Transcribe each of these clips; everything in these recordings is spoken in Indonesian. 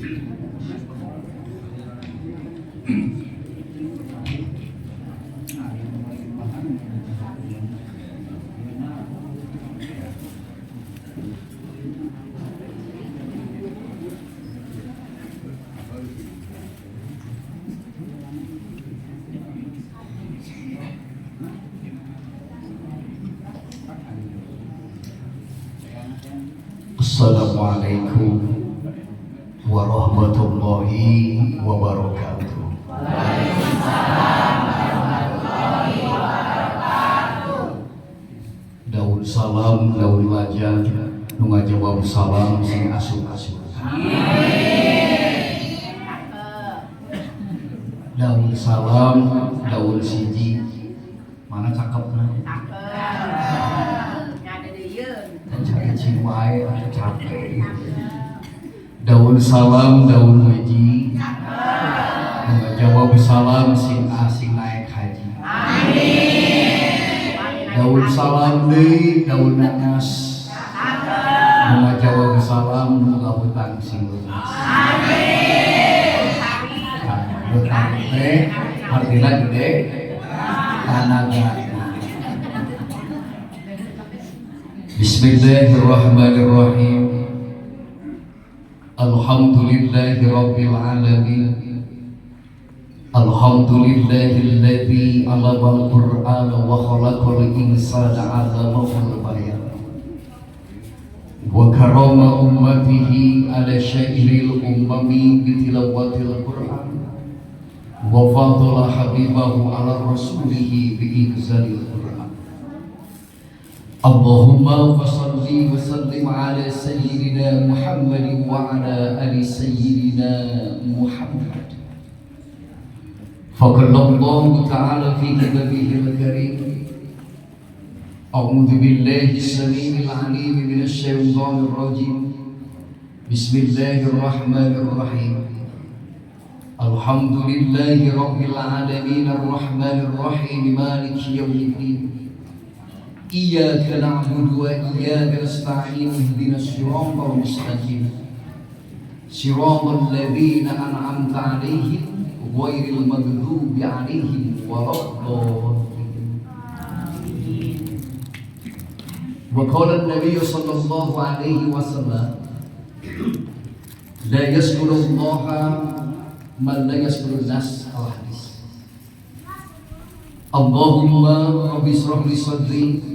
Assalamualaikum warahmatullahi wabarakatuh. Daun salam, daun wajah, nu ngajawab salam sing asuh-asuh. Daun salam, daun siji, mana cakepna? Ciwai atau capek. Daun salam, daun wiji, menjawab salam sing asing naik haji. Daun salam deui, daun nanas, menjawab salam muga hutang sing lunas. Hutang teh artina gede, tanaga. Bismillahirrahmanirrahim. Alhamdulillahi rabbil alamin. Alhamdulillahilladzi 'allamal qur'ana wa khalaqal insana 'allamahul bayan. Wa karama ummatihi 'ala syairil ummami bi tilawatil qur'an. Wa fadala habibahu 'ala rasulihi bi inzalil qur'an. Allahumma fassalli wa sallim ala sayyidina Muhammad wa ala ali sayyidina Muhammad. Faqalallahu ta'ala fi kitabihil karim. A'udzu billahi as-sami'il 'alim minasy syaithanir rajim. Bismillahirrahmanirrahim. Alhamdulillahi rabbil alamin arrahmanir rahim maliki yaumiddin. Iyyaka na'budu wa iyyaka nasta'in ihdinas siratal mustaqim siratal ladzina an'amta 'alaihim ghairil maghdubi 'alaihim waladdallin. Wa qala an-nabiy sallallahu alaihi wasallam la yaskurullaha man la yaskurun nas. Al-hadis. Allahumma rabbi shrah li sadri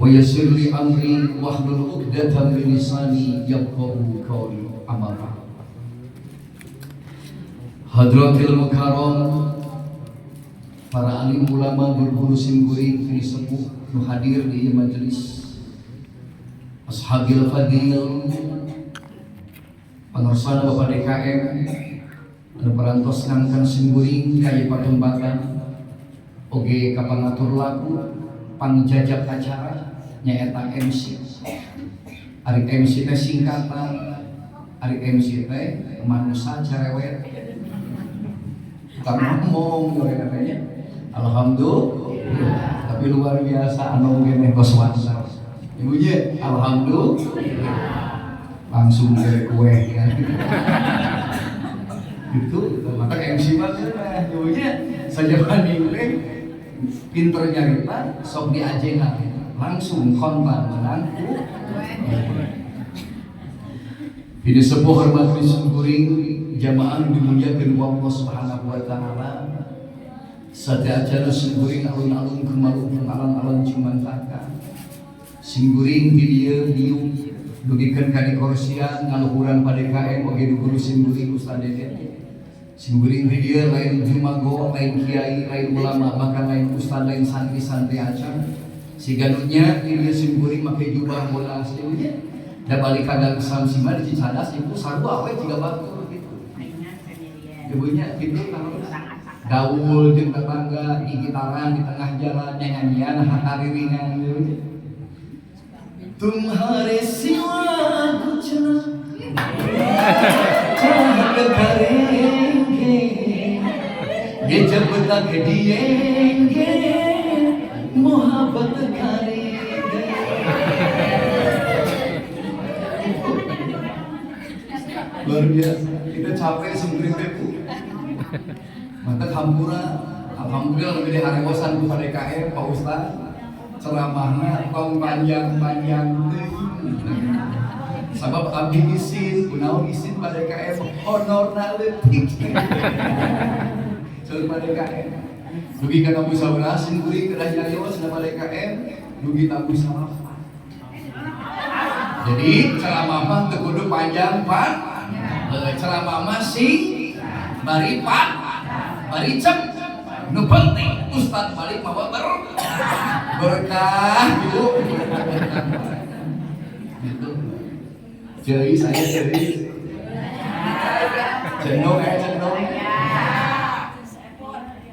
wa yassir li amri wahlul 'uqdatam min lisani yafqahu qawli. Amma ba'd. Hadratil mukarram, para alim ulama berguru simkuring ini sepuh nu hadir di majelis, ashabil fadil, pangarsana Bapak DKM anu parantos ngangkan simkuring kaya patembakan oge kapangatur lagu pangjajab acara nyaeta MC. Ari MC teh singkatan, ari MC teh manusia cerewet, suka ngomong katanya. Alhamdulillah, tapi luar biasa anu gene kos wasa. Ibunya alhamdulillah. Langsung dari kue kan. Gitu, maka MC mah ibunya saja bandingkeun pinter nyarita sok diajengan langsung kontan menangku. Ini sebuah hormat disyukuri jamaah dimuliakan Allah Subhanahu wa taala. Sadaya syukuring alun-alun kemalun alam-alam Cimantaka. Singguring di dieu dugikeun ka di korsian ngaluhuran pada KM oge guru singguring Ustaz Dede. Singguring di dieu lain jumago, lain kiai, lain ulama, bahkan lain ustaz, lain santri-santri acan. Siganunya ieu singguring make jubah bola aslinya. Da balik kadang samsima di Cicadas ibu sarua we jiga batur gitu. Ibunya kitu gaul jeung tetangga di gitaran di tengah jalan nyanyian hatariringan gitu. Tumhare siwa kuchna चाहत करेंगे ये जब तक जिएंगे मोहब्बत करेंगे Luar biasa. Kita capek sembunyi tepu. Mantap hampura. Alhamdulillah lebih dari harewosan ku DKM Pak Ustaz. Ceramahna tong panjang-panjang teuing. Sabab abdi isin, kunaon isin pada DKM honorna leutik. Ceul pada DKM. Dugi kana musyawarah sing kuring kedah nyarios pada DKM, dugi tabu salafa. Jadi ceramah mah teu kudu panjang pan. Ceramah mah sing bari pan, bari cep. Nu penting Ustaz balik mawa berkah gitu. Gitu. Jadi saya jadi cendong cendong.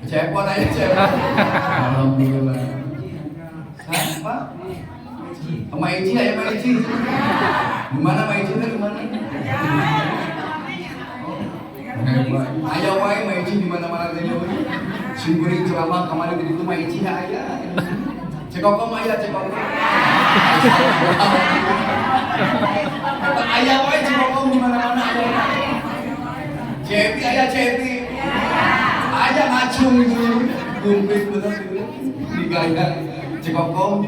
Cepot aja cepot. Alhamdulillah. Siapa? Sama Iji aja sama Iji. Di mana sama Iji di mana? Ayo wae sama Iji di mana-mana teh nyawa. Singkuring ceramah kemarin di rumah Iji aya. Cekokom aya cekokom. Ayah wae cekokom di mana-mana ada. Cepi aya cepi. Aya ngacung gitu. Gumpit bener gitu. Digaya cekokom.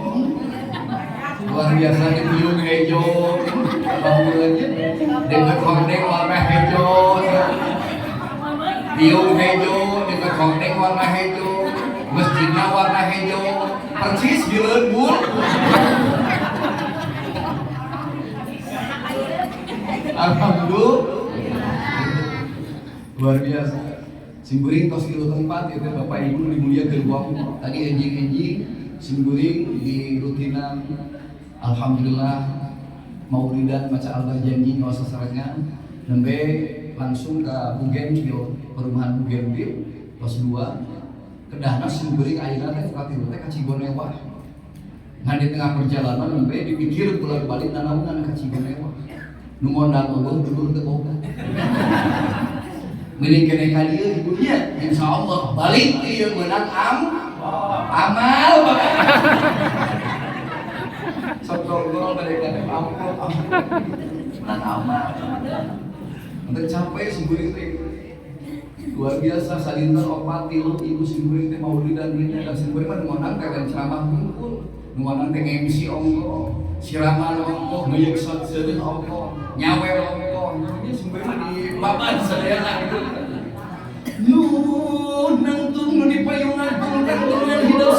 Luar biasa diung hejo. Alhamdulillah. Dengan hordeng warna hejo. Diung hejo dengan hordeng warna hejo. Masjidnya warna hejo. Persis di lembur. Alhamdulillah. Luar biasa. Simburing tos di tempat itu Bapak Ibu dimuliakeun ku Allah. Tadi enjing-enjing simburing di rutinan. Alhamdulillah maulidan maca Allah janji ngaos sasarangan nembe langsung ke Bugenville, perumahan Bugenville pos 2. Kedahna simburing ayeuna teh katilu teh ka Cigonewah. Nah di tengah perjalanan nembe dipikir bolak-balik nanaonan ka Cigonewah. Nu mondang eueuh dulur teu boga. Mending kene ka dieu ibunya insyaallah balik ieu meunang amal bae. Sotol mereka ampun meunang amal. Untuk capek simburing teh luar biasa salinter opat tilu ibu simburing teh maulidan dinya dan simburing mah numonang teh dan ceramah hungkul numonang teh MC ongko siraman ongko ngeyeksot seureun ongko nyawer ongko nya simburing mah di baban sadayana gitu nu nangtung nu dipayungan kantungan hidup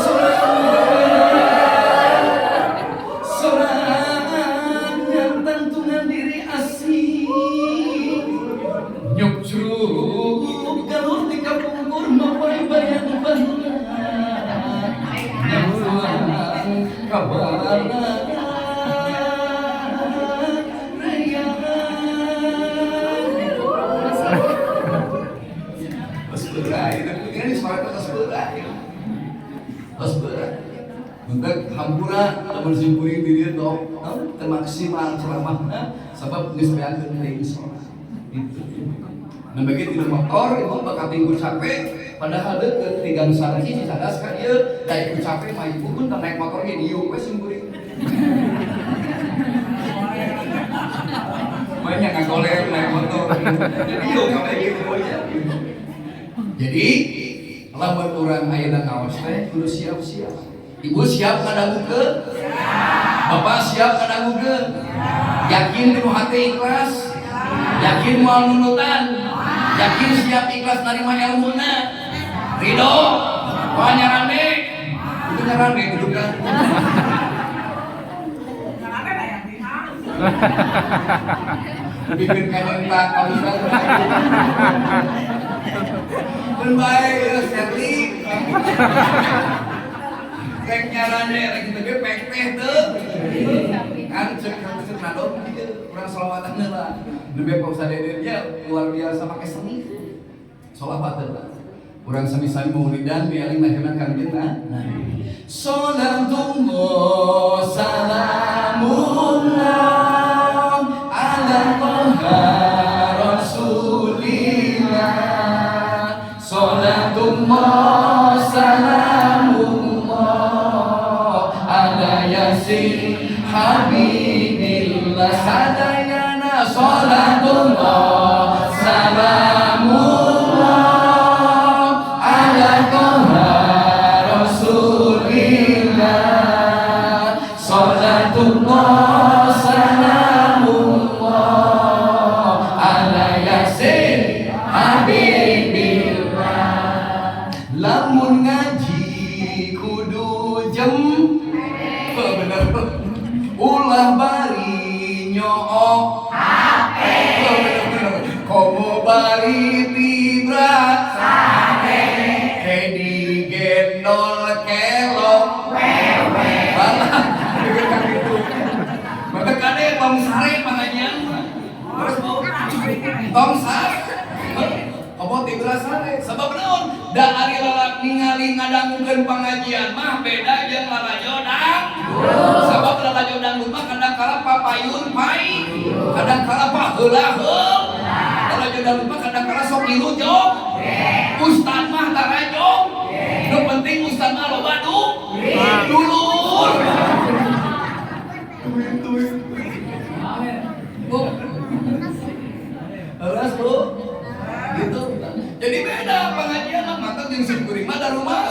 sorangan yang tantungan diri asih nyuk curug galur di kapungkur mapai bayang-bayang nyamuan kabaran untuk hampura teman simpuring diri dok, termaksimal ceramahnya, sebab nisbeakeun teh sholat. Itu. Nah begitu di motor itu bakal tinggal capek, padahal deket tinggal sana sih sana sekali ya, dari itu capek mah ibu pun naik motornya diuk we simpuring. Banyak ngagolek naik motor, diuk kayak gitu aja. Jadi lamun urang ayeuna kaos teh kudu siap-siap. Ibu siap ngadagukeun? Bapak siap ngadagukeun? Yakin di hati ikhlas? Yakin moal nunutan? Yakin siap ikhlas narima ilmuna? Ridho? Moal nyarande? Itu nyarande gitu kan? Bikin kanyentak kalau sudah pun baik, setting pek nyarane, lagi tege pek teh tuh kan cek nadon kurang sholawatan lah lebih Pak Ustaz Dedennya luar biasa pakai seni sholawatan lah kurang sami-sami maulidan biarin lahirna kang kita sholatullah salamullah ala toha rasulillah sholatullah salamullah ala yasin habibillah sadayana sholatullah tong sare. Apa tiba sare? Sebab naon? Da ari lalak ningali ngadangukeun pangajian mah beda jeung lalajo dangdut. Sabab lalajo dangdut mah kadang kala papayun pai, kadang kala paheula heul. Lalajo dangdut mah kadang kala sok ilu jog. Ustad mah tara jog. Nu penting ustad mah loba dulur. Alas Bu. Gitu. Jadi beda pengajian mah mata jeung simkuring mah da rumah.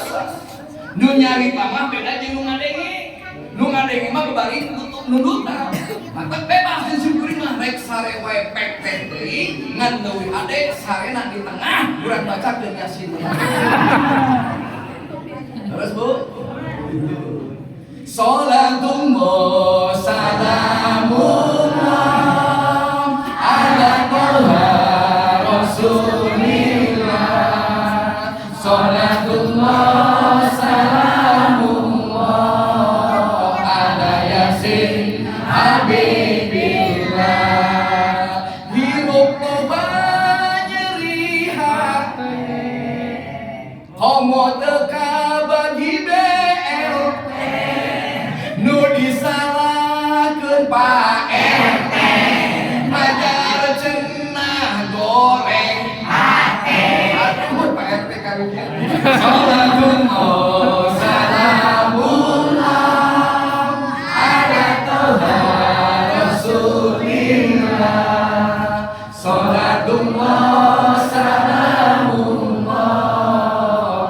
Nu nyari mah beda jeung nu ngadenge. Nu ngadenge mah bebari tutup nudutan. Mata bebas jeung simkuring mah rek sare wae pek teh deui ngan leuwih ade sarena di tengah urang baca jeung Yasin. Terus Bu. Salatullah salamullah ala toha rasulillah. Salatullah salamullah ala Yasin habibillah. Hirup loba nyeri hate homo teka bagi BLT nu disalahkeun Pak RT majar cenah goreng hate. Aduh Pak RT karunya. Salatullah salamullah ala toha rasulillah. Salatullah salamullah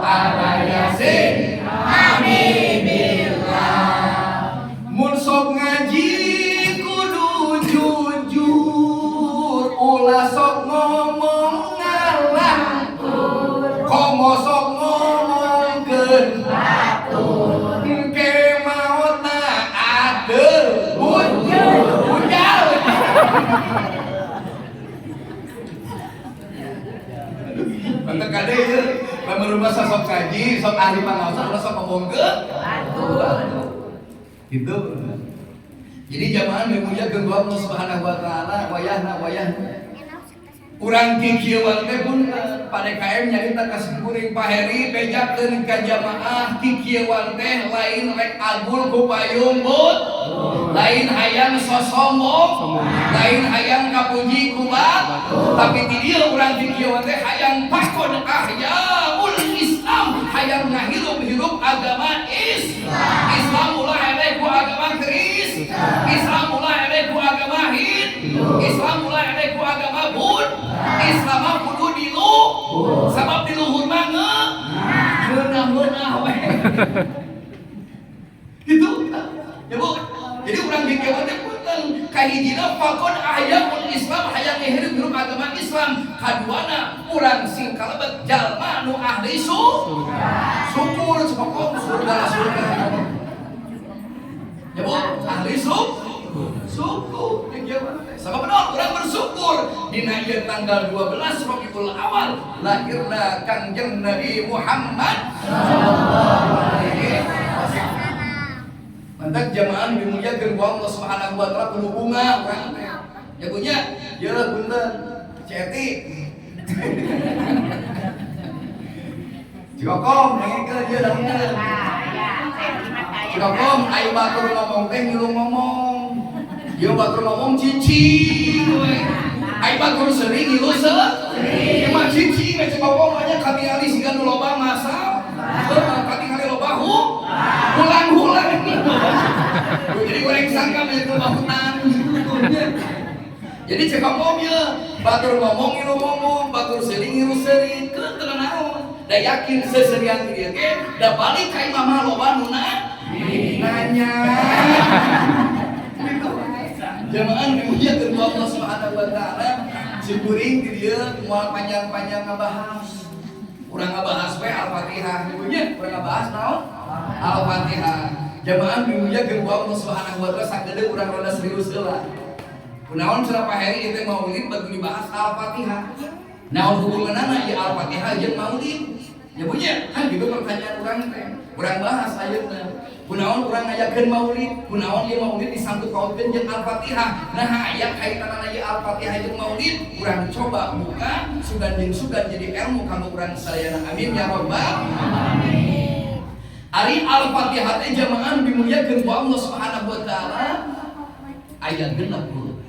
ala Yasin habibillah. Mun sok ngaji kudu jujur, ulah sok ngomong ngalantur, komo sok ngomongkeun batur. Engke maotna adeu bujal. Mantep kade ieu, lamun rumah sok kaji, sok ahli pangaosan, ulah sok ngomongkeun batur. Gitu. Jadi jamaah memuliakeun Allah Subhanahu wa taala wayahna urang ti kieu teh pun pada KM nyarita ka simkuring Pak Heri bejakeun ka jamaah ti kieu teh lain rek agul ku payung but, lain hayang sosombong, lain hayang kapuji ku tapi ti dieu urang ti kieu teh hayang pakon ahyaul Islam, hayang ngahirup-hirup agama Islam ulah eleh ku agama Kris, Islam ulah eleh ku agama Hindu, Islam ulah eleh ku agama Buddha. Islam mah kudu dilu, sabab diluhur mah ngeunah we. Gitu. Ya Bu. Jadi urang kieu teh punten kahijina fakon ahyaul Islam hayang ngehirup-hirup agama Islam, kaduana urang sing kalebet jalma nu ahli syukur sepokok surga. Ya Bu, ahli syukur sabab naon urang bersyukur dina ieu tanggal 12 Rabiul Awal lahirna Kangjeng Nabi Muhammad sallallahu alaihi wasallam. Mantap jamaah dimuliakeun ku Allah Subhanahu wa taala penuh bunga urang teh. Ya punya, ya punten. Ceti. Cigokom nengkeun ieu daunna. Cigokom aya batur ngomong teh ngilu ngomong. Ieu batur ngomong cicing we. Aya batur seuring ngilu seuring. Ieu mah cicing we Cigokom nya katingali siga nu loba masa. Katingali loba hulang-hulang. Jadi goreng sangka menjadi loba hutan. Jadi Cigokom ieu batur ngomong ngilu ngomong, batur seuring ngilu seuring. Keun teu naon. Da yakin seserian dieu ge da balik ka imam loba nu nanya. Jamaah dimuliakeun ku Allah Subhanahu wa taala, simkuring di dieu moal panjang-panjang ngabahas. Urang ngabahas we Al-Fatihah, dibunya urang ngabahas naon? Al-Fatihah. Jamaah dimuliakeun ku Allah Subhanahu wa taala sagede urang rada serius heula. Kunaon cenah Pak Heri ieu maulid batu dibahas Al-Fatihah. Naon hubunganna ieu Al-Fatihah jeung maulid? Ya punya, kan gitu pertanyaan urang teh. Urang bahas ayeuna. Kunaon urang ngayakeun maulid, kunaon ieu maulid disambut pautkeun jeung Al-Fatihah. Nah, aya kaitanana ieu Al-Fatihah jeung maulid, urang coba buka sugan jeung sugan jadi ilmu kanggo urang sadayana. Amin ya rabbal alamin. Ari Al-Fatihah teh jamaah dimuliakeun ku Allah Subhanahu wa taala aya 60 huruf.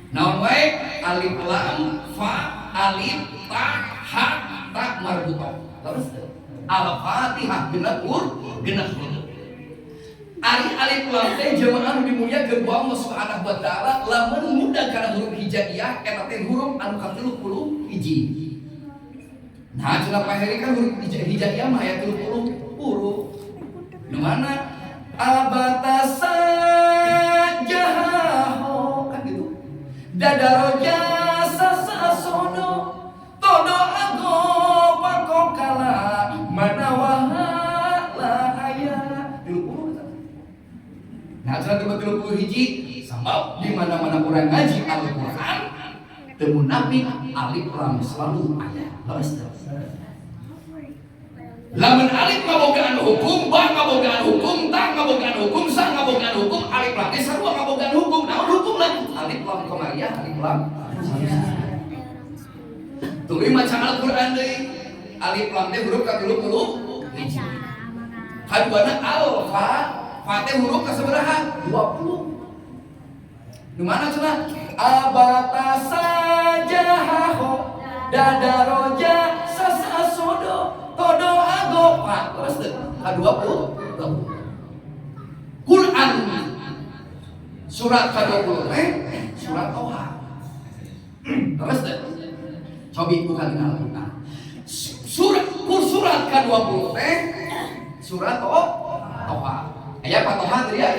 Naon wae? Alif lam fa alif ta ha ta marbutah. Terus Al-Fatihah 60 huruf. Ari alif lam teh jamaah dimuliakeun ku Allah Subhanahu wa taala lamun mudah kana huruf hijaiyah eta teh huruf anu ka-31. Nah, cenah paheri kan huruf hijaiyah mah aya 30 huruf. Nu mana? Abatasa jaho kan gitu. Dadaroja sasasono todo ago pakokala manawaha la aya. Nah, cenah 30 hiji sabab di mana-mana urang ngaji Al-Qur'an teu munafik alif lam selalu aya. Lamun alif ngabogaan hukum, ba ngabogaan hukum, ta ngabogaan hukum, sa ngabogaan hukum, alif lam teh sarua ngabogaan hukum. Naon hukumna? Alif lam qamariyah, alif lam tuluy maca Al-Qur'an deui. Alif lam teh huruf ka-30 hiji. Kaduana alfa Fatih huruf ke sabaraha? 20. Di mana cenah? Abatasa jaho dadaroja sasasodo todo ago. Nah, terus deh. Ka-20. Quran surat ka-20 surat Toha. Terus deh. Cobi bukan Al-Qur'an. Surat ka-20 surat Toha. Ayah Patoha tadi ya?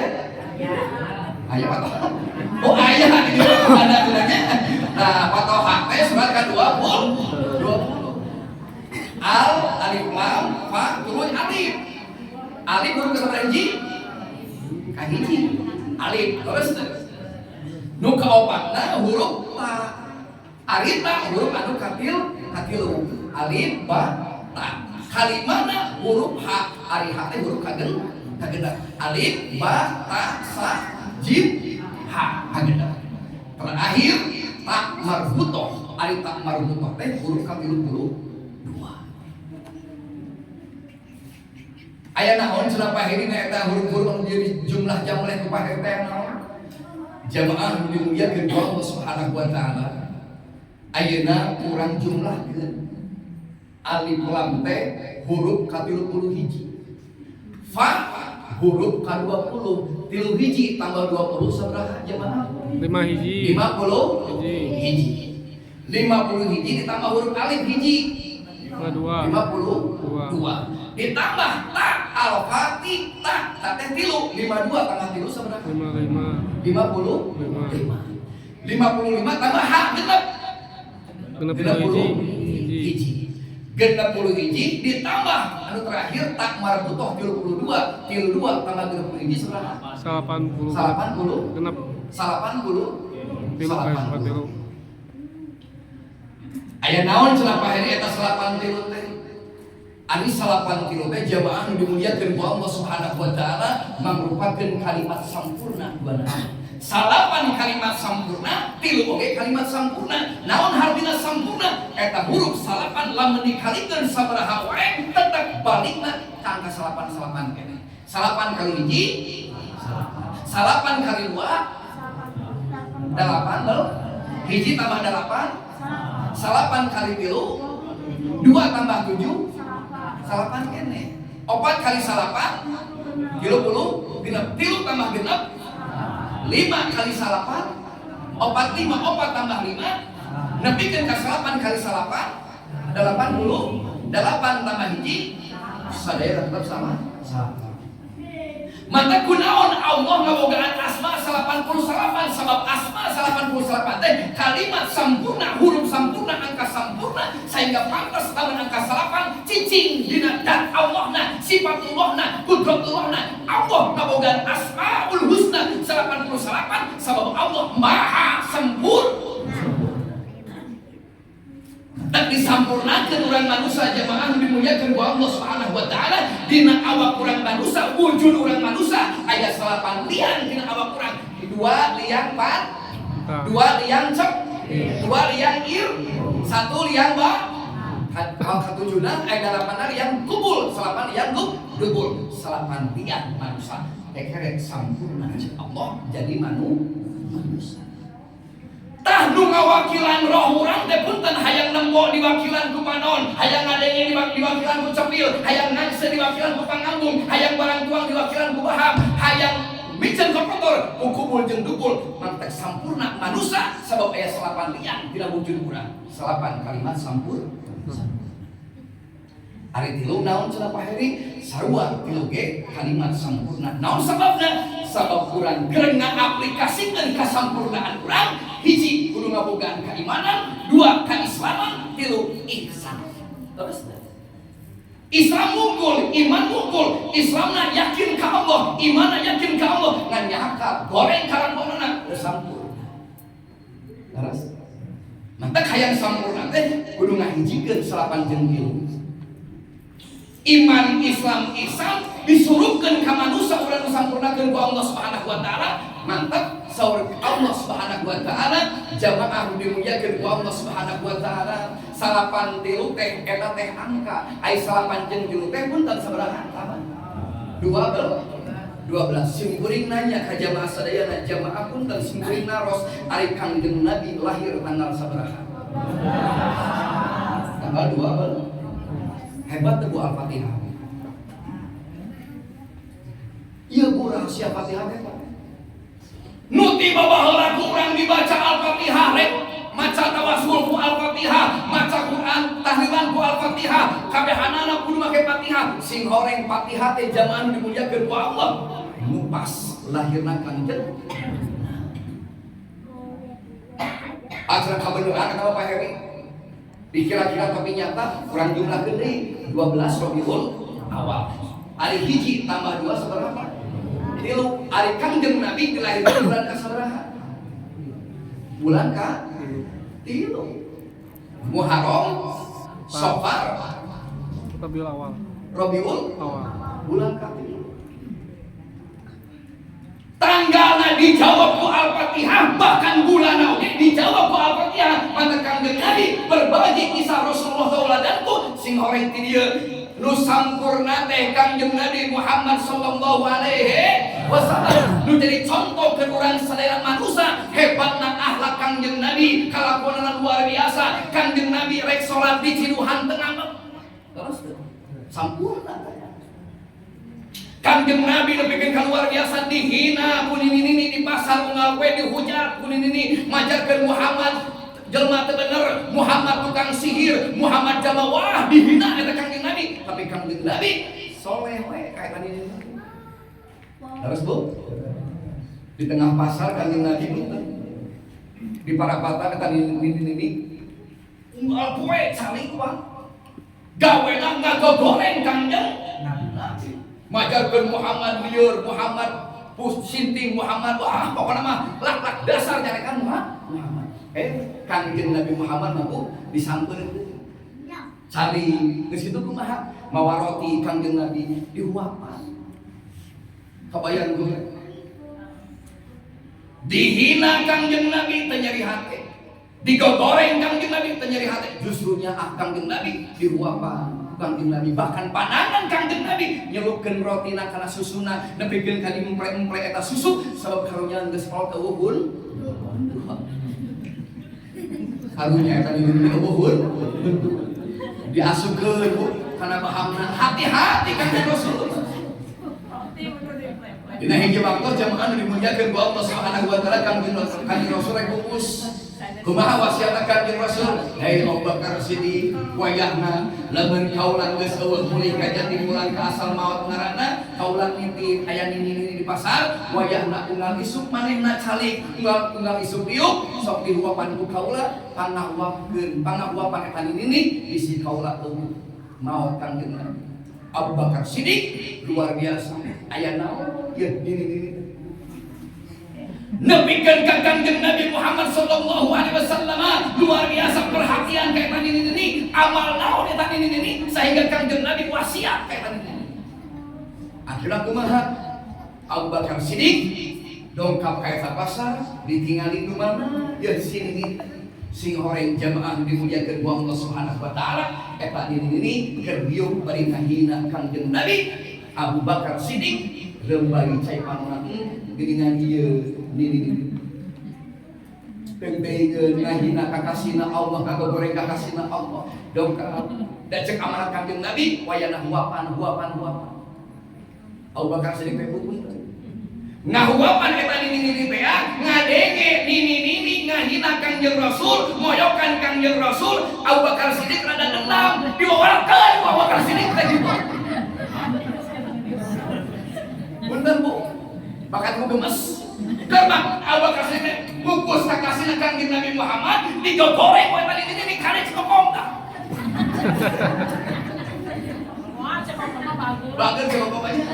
Ayah Patoha. Oh ayah di mana tulangnya? Nah Patoha teh surat ke-20. Al alif lam fa turun alif. Alif huruf ke hiji? Kahiji. Alif terus nu kaopatna huruf ta. Alif ta huruf anu katilu. Alif ba ta. Kalimana huruf ha. Ari ha teh huruf kagenda. Alif, ba, ta, sa, jim, ha, agenda. Terakhir tak marbutoh. Alif tak marbutoh teh huruf ka-32. Aya naon cenah paheri eta huruf-huruf anu jadi jumlah jamleh ku paheri teh naon? Jamaah nu dimuliakeun ku Allah Subhanahu wa taala. Ayeuna urang jumlahkeun. Alif lam teh huruf ka-30 hiji. Fa huruf ka-20 tilu hiji tambah 20 sabaraha jamaah? 5 hiji. 50 hiji. 50 hiji ditambah huruf alif hiji. 52. 52. Ditambah ta al-fatihah ta teh tilu 52 tambah tilu sabaraha? 55. 55 tambah ha genep 60 hiji. 60 hiji ditambah anu terakhir tak marbutoh 32 tambah 30 hiji sabaraha? 80. 80 Genep 80 tilu. Aya naon cenah paheri eta 80 teh? Ari 80 teh jamaah nu dimuliakeun ku Allah Subhanahu wa taala mangrupakeun kalimat sampurna duana. Salapan kalimat sampurna, tilu oge kalimat sampurna. Naon hartina sampurna? Eta huruf salapan lamun dikalikeun sabaraha wae tetep balikna ka angka salapan keneh. Salapan kali hiji, salapan kali dua, 8 lho. Hiji tambah 8, salapan kali tilu, 2 tambah 7, salapan keneh. 4 kali salapan, 30, genep. Tilu tambah genep, 5 kali salapan, 4 tambah 5, nepikeun ka salapan kali salapan, 80, 8 tambah hiji, sadaya tetep sama. Maka kunaon Allah ngabogaan asma 88 sabab asma 88 teh kalimat sampurna, huruf sampurna, angka sampurna sehingga pantas lamun angka 8 cicing dina dan Allahna, sifatullohna, kudratullahna. Allah ngabogaan asmaul husna 88 sabab Allah maha sempurna. Dan disampurnakeun urang manusia jamaah dimuliakeun ku Allah Subhanahu wa taala. Dina awak urang manusia, wujud urang manusia aya 8 liang dina awak urang. 2 liang pat, 2 liang cep, 2 liang ir, 1 liang ba. Katujuna aya 8 liang kubul, 8 liang dubul, 8 liang manusia. Kerek sampurna Allah jadi manusia. Tah nu ngawakilan roh urang teh punten hayang nempo diwakilan ku panon, hayang ngadenge diwakilan ku cepil, hayang ngangse diwakilan ku pangambung, hayang barang tuang diwakilan ku baham, hayang micen kotor ku kubul jeung dubul. Mantek sampurna manusia sabab aya 8 liang dina wujud urang. 8 kalimat sampurna. Ari tilu naon cenah Pak Heri? Sarua tilu ge kalimat sampurna. Naon sababna? Sabab urang keur ngaaplikasikeun kasampurnaan urang. Hiji kudu ngabogaan keimanan, 2 keislaman, 3 ihsan. Terus Islam mungkul, iman mungkul. Islamna yakin ka Allah, imanna yakin ka Allah. Ngan nyaka goreng karangona sampurna. Terus mantak hayang sampurna teh kudu ngahijikeun 8 jeung 3. Iman, Islam, ihsan disuruhkeun ka manusia urang sampurnakeun ku Allah Subhanahu wa taala. Mantap saur Allah Subhanahu wa taala jamaah dimuliakeun ku Allah Subhanahu wa taala. 8 tilu teh eta teh angka. Ai 8 jeung 3 teh punten sabaraha? 12. Simkuring nanya ka jamaah sadayana, jamaah punten simkuring naros ari Kangjeng Nabi lahir tanggal sabaraha? Tanggal 12. Hebat tuh Bu Al-Fatihah. Iya Bu, rahasia Fatihah hebat. Nuti babaheula kurang dibaca Al-Fatihah rek, maca tawasul ku Al-Fatihah, maca Quran tahlilan ku Al-Fatihah, kabehanana kudu make Fatihah. Sing horeng Fatihah teh jamaah dimuliakeun ku Allah. Nu pas lahirna Kangjeng. Acara kabeneran apa Pak Heri? Dikira-kira tapi nyata kurang jumlah gede 12 Rabiul Awal. Ari hiji tambah 2 seberapa? Tilu. Ari Kangjeng Nabi dilahirkan bulan ka sabaraha? Bulan ka? Tilu. Muharram, Safar, Rabiul Awal. Rabiul Awal. Bulan ka tilu. Tanggalna dijawab ku Al-Fatihah, bahkan bulan oge dijawab ku Al-Fatihah. Mata Kangjeng Nabi berbagi kisah Rasulullah tauladanku sing horeng ti dieu nu sampurna teh Kangjeng Nabi Muhammad sallallahu alaihi wasallam. Nu jadi contoh ke urang sadaya manusia hebatna akhlak Kangjeng Nabi, kalakuanna luar biasa. Kangjeng Nabi rek salat di ciduhan tengah terus sampurna. Kangjeng Nabi lebih luar biasa dihina kuninini di pasar unggal we dihujat kuninini majarkeun Muhammad jelma teu bener, Muhammad tukang sihir, Muhammad jamawah dihina eta Kangjeng Nabi. Tapi Kangjeng Nabi soleh we kayak tadi. Terus Bu, di tengah pasar Kangjeng Nabi punten di parapatan eta ini unggal poe calik Bang. Gawena ngagogoreng Kangjeng Nabi. Majarkeun Muhammad lieur, Muhammad sinting, Muhammad wah pokona mah lak-lak dasar nyarekan Muhammad. Kangjeng Nabi Muhammad mah disampeurkeun. Cari geus kitu kumaha? Mawa roti Kangjeng Nabi dihuapan. Kabayang gue. Dihina Kangjeng Nabi teu nyeri hate. Digogoreng Kangjeng Nabi teu nyeri hate. Justrunya Kangjeng Nabi dihuapan. Kangjeng Nabi bahkan panangan Kangjeng Nabi nyelupkeun rotina kana susuna nepikeun ka dimemple-emple eta susu sabab karunya geus pol teu uhun. Karunya eta dieuhun. Diasupkeun Bu kana bahamna hati-hati Kangjeng Rasul. Dina hiji waktu jamaah dimuliakeun ku Allah Subhanahu wa taala Kangjeng Rasul rek bungkus. Kumaha wasiatna Kangjeng Rasul? Hei Abu Bakar Siddiq, wayahna lamun kaulan geus eueuh mulih ka jati mulan ka asal maot ngaranna, kaulan nitip aya nini di pasar, wayahna unggal isuk manehna calik, unggal isuk diuk, sok dihuapan ku kaula, pangahuapan eta nini bisi kaula eueuh maot Kangjeng Nabi. Abu Bakar Siddiq luar biasa. Aya naon? Ye nini nepikeun ka Kangjeng Nabi Muhammad sallallahu alaihi wasallam luar biasa perhatian kayak tadi ini, amal naon kayak tadi ini, sehingga Kangjeng Nabi wasiat kayak tadi ini. Akhirnya kumaha Abu Bakar Siddiq dongkap kayak pasar ditinggalin di mana ya di sini nih sing horeng jamaah dimuliakeun ku Allah Subhanahu wa taala eta ini kerbieu bari kahina Kangjeng Nabi Abu Bakar Siddiq lembari cai pangan geuningan ieu nini tengdeungeun ngahina kakasina Allah kagoreng kakasina Allah dongkap da cek amanat Kangjeng Nabi wayana huapan Abu Bakar Siddiq teh pupun ngahuapan eta nini teh ngadenge nini ngahina Kangjeng Rasul moyokan Kangjeng Rasul Abu Bakar Siddiq rada dendam diwawalkeun Abu Bakar Siddiq teh gitu. Bener Bu, bakatku gemes. Gerbang Abu Bakar Siddiq bungkus kakasina Kangjeng Nabi Muhammad digoreng wae tadi ini kare cekokong tah. Wah, cekokong bagus. Bagus cekokong aja.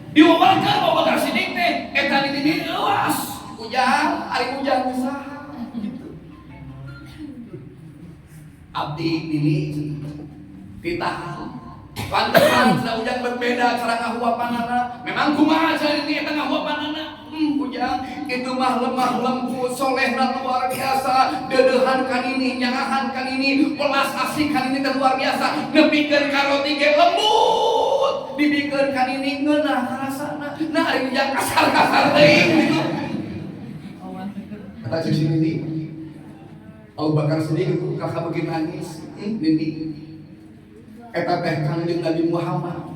Diwawalkeun Abu Bakar Siddiq teh eta ini luas. Ujang, ari ujang usaha gitu. Abdi ini ditahan. Lantaran sudah ujang berbeda cara ngahuapanana. Memang kumaha cara ini eta ngahuapanana. Ujang itu mah lemah lembut, solehna luar biasa, dedehan kan ini, nyangahan kan ini, welas asih kan ini luar biasa, nepikeun karoti ge lembut, dibikeun kan ini ngeunah rasana. Nah ari ujang kasar-kasar teuing gitu. Kata si Nindi, Abu Bakar Siddiq kakak bikin nangis, Nindi. Eta teh Kangjeng Nabi Muhammad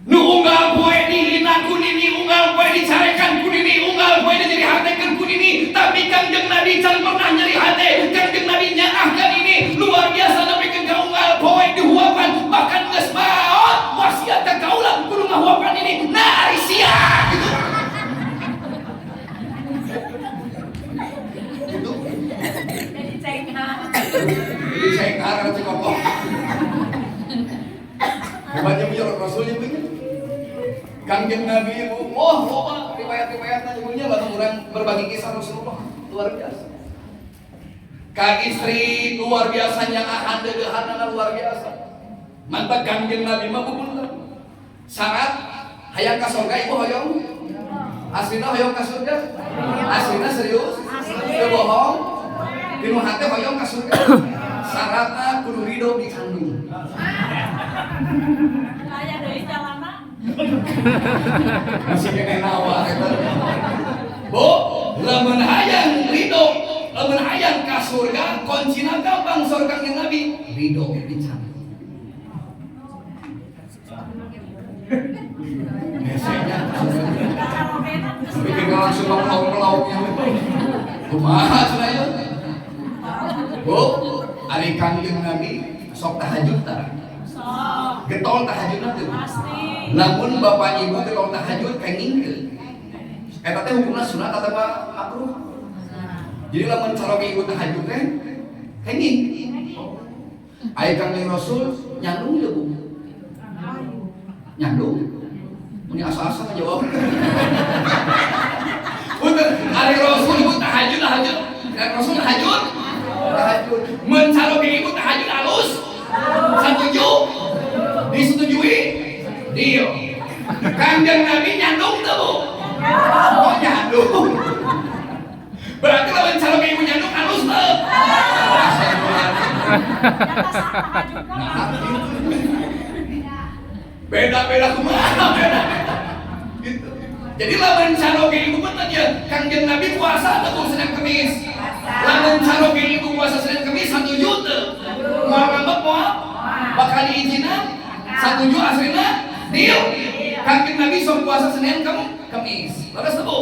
nu unggal poe dihina ku nini, unggal poe dicarekan ku nini, unggal poe nyeri hatekeun ku nini, tapi Kangjeng Nabi can pernah nyeri hate. Kangjeng Nabi nyaahkan ini luar biasa nepikeun ka unggal poe dihuapan, bahkan geus maot wasiat ka kaula kudu ngahuapan ini. Nah ari sia gitu. Gitu. Jadi cengar cek kok. Hebatnya punya Rasulnya begini. Kangjeng Nabi loba riwayat-riwayatna ilmunya lalu orang berbagi kisah Rasulullah luar biasa. Ka istri luar biasa nyangahan dedehanna luar biasa. Mantap Kangjeng Nabi mah bupunten. Syarat hayang ka surga ibu hoyong. Aslina hoyong ka surga. Aslina serius. Teu bohong. Dinu hate hoyong ka surga. Syaratna kudu ridho dikandung. Aya deui jalana. Masih kena nawa eta. Bu, lamun hayang ridho, lamun hayang ka surga, kuncina gampang surga Kangjeng Nabi, ridho dicari. Biasanya bikin langsung melauk-melauknya. Kumaha cenah. Bu, ari Kangjeng Nabi sok tahajud tah. Getol tahajudna teu. Pasti. Lamun bapak ibu getol tahajud kengingkeun. Eta teh hukumna sunat atawa makruh? Jadi lamun caroge ibu tahajud teh kenging. Aya Kangjeng Rasul nyandung teu Bu? Nyandung. Mun asa-asa ngajawab. Punten, ari Rasul ibu tahajud. Rasul tahajud. Mun caroge ibu tahajud alus. Setuju? Disetujui? Dio. Kangjeng Nabi nyandung teu Bu? Oh nyandung. Berarti lawan caroge ibu nyandung halus teu? Beda-beda kumaha beda. Gitu. Jadi lawan caroge ibu bener ya Kangjeng Nabi puasa teu Senin Kamis. Lamun caroge ibu puasa Senin Kamis setuju teu? Moal ngambek moal? Bakal diizinan? Setuju aslinya? Deal. Kangjeng Nabi sok puasa Senin Kamis. Leres teu Bu?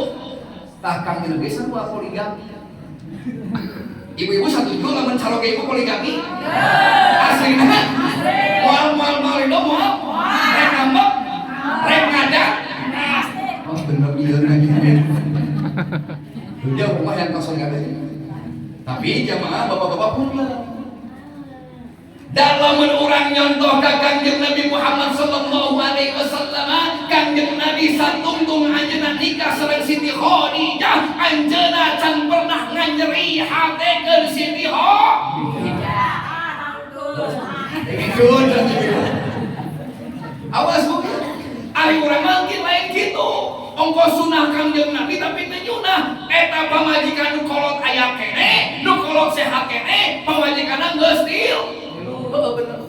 Tah Kangjeng Nabi sarua poligami. Ibu-ibu setuju lamun caroge ibu poligami? Aslinya? Moal itu moal? Rek ngambek? Rek ngadak? Oh bener ieu lagi. Dia rumah yang kosong ada. Tapi jamaah bapak-bapak pun dalam orang nyontoh ke Kangjeng Nabi Muhammad sallallahu alaihi wasallam, Kangjeng Nabi satungtung anjeunna nikah sareng Siti Khadijah, anjeunna can pernah nganyeri pikeun Siti awas bu, ari urang mangkin lain gitu. Ongkos sunah Kangjeng Nabi tapi teu nyunah. Eta pamajikan nu kolot aya keneh, nu kolot sehat keneh, pamajikanna geus tilu. Heuh bener.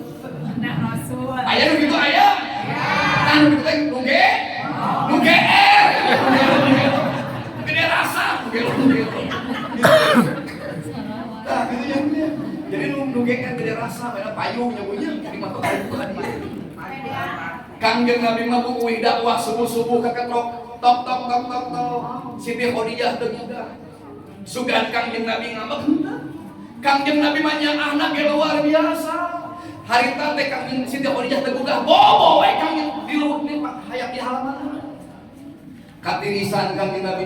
Nah Rasul. Aya nu kitu aya. Nah nu kitu teh nu GR. Gede rasa, gitu. Nah, gitu ya. Jadi nu GR gede rasa, mana payung nyabunya di mata Tuhan. Kangjeng Nabi mah buku dakwah subuh-subuh keketrok tok. Siti Khadijah teu juga. Sugan Kangjeng Nabi ngambek henteu. Kangjeng Nabi mah nyaahna ge luar biasa. Harita teh Kangjeng Siti Khadijah teu gugah bobo we Kangjeng di luhur di hayang di halaman. Katirisan Kangjeng Nabi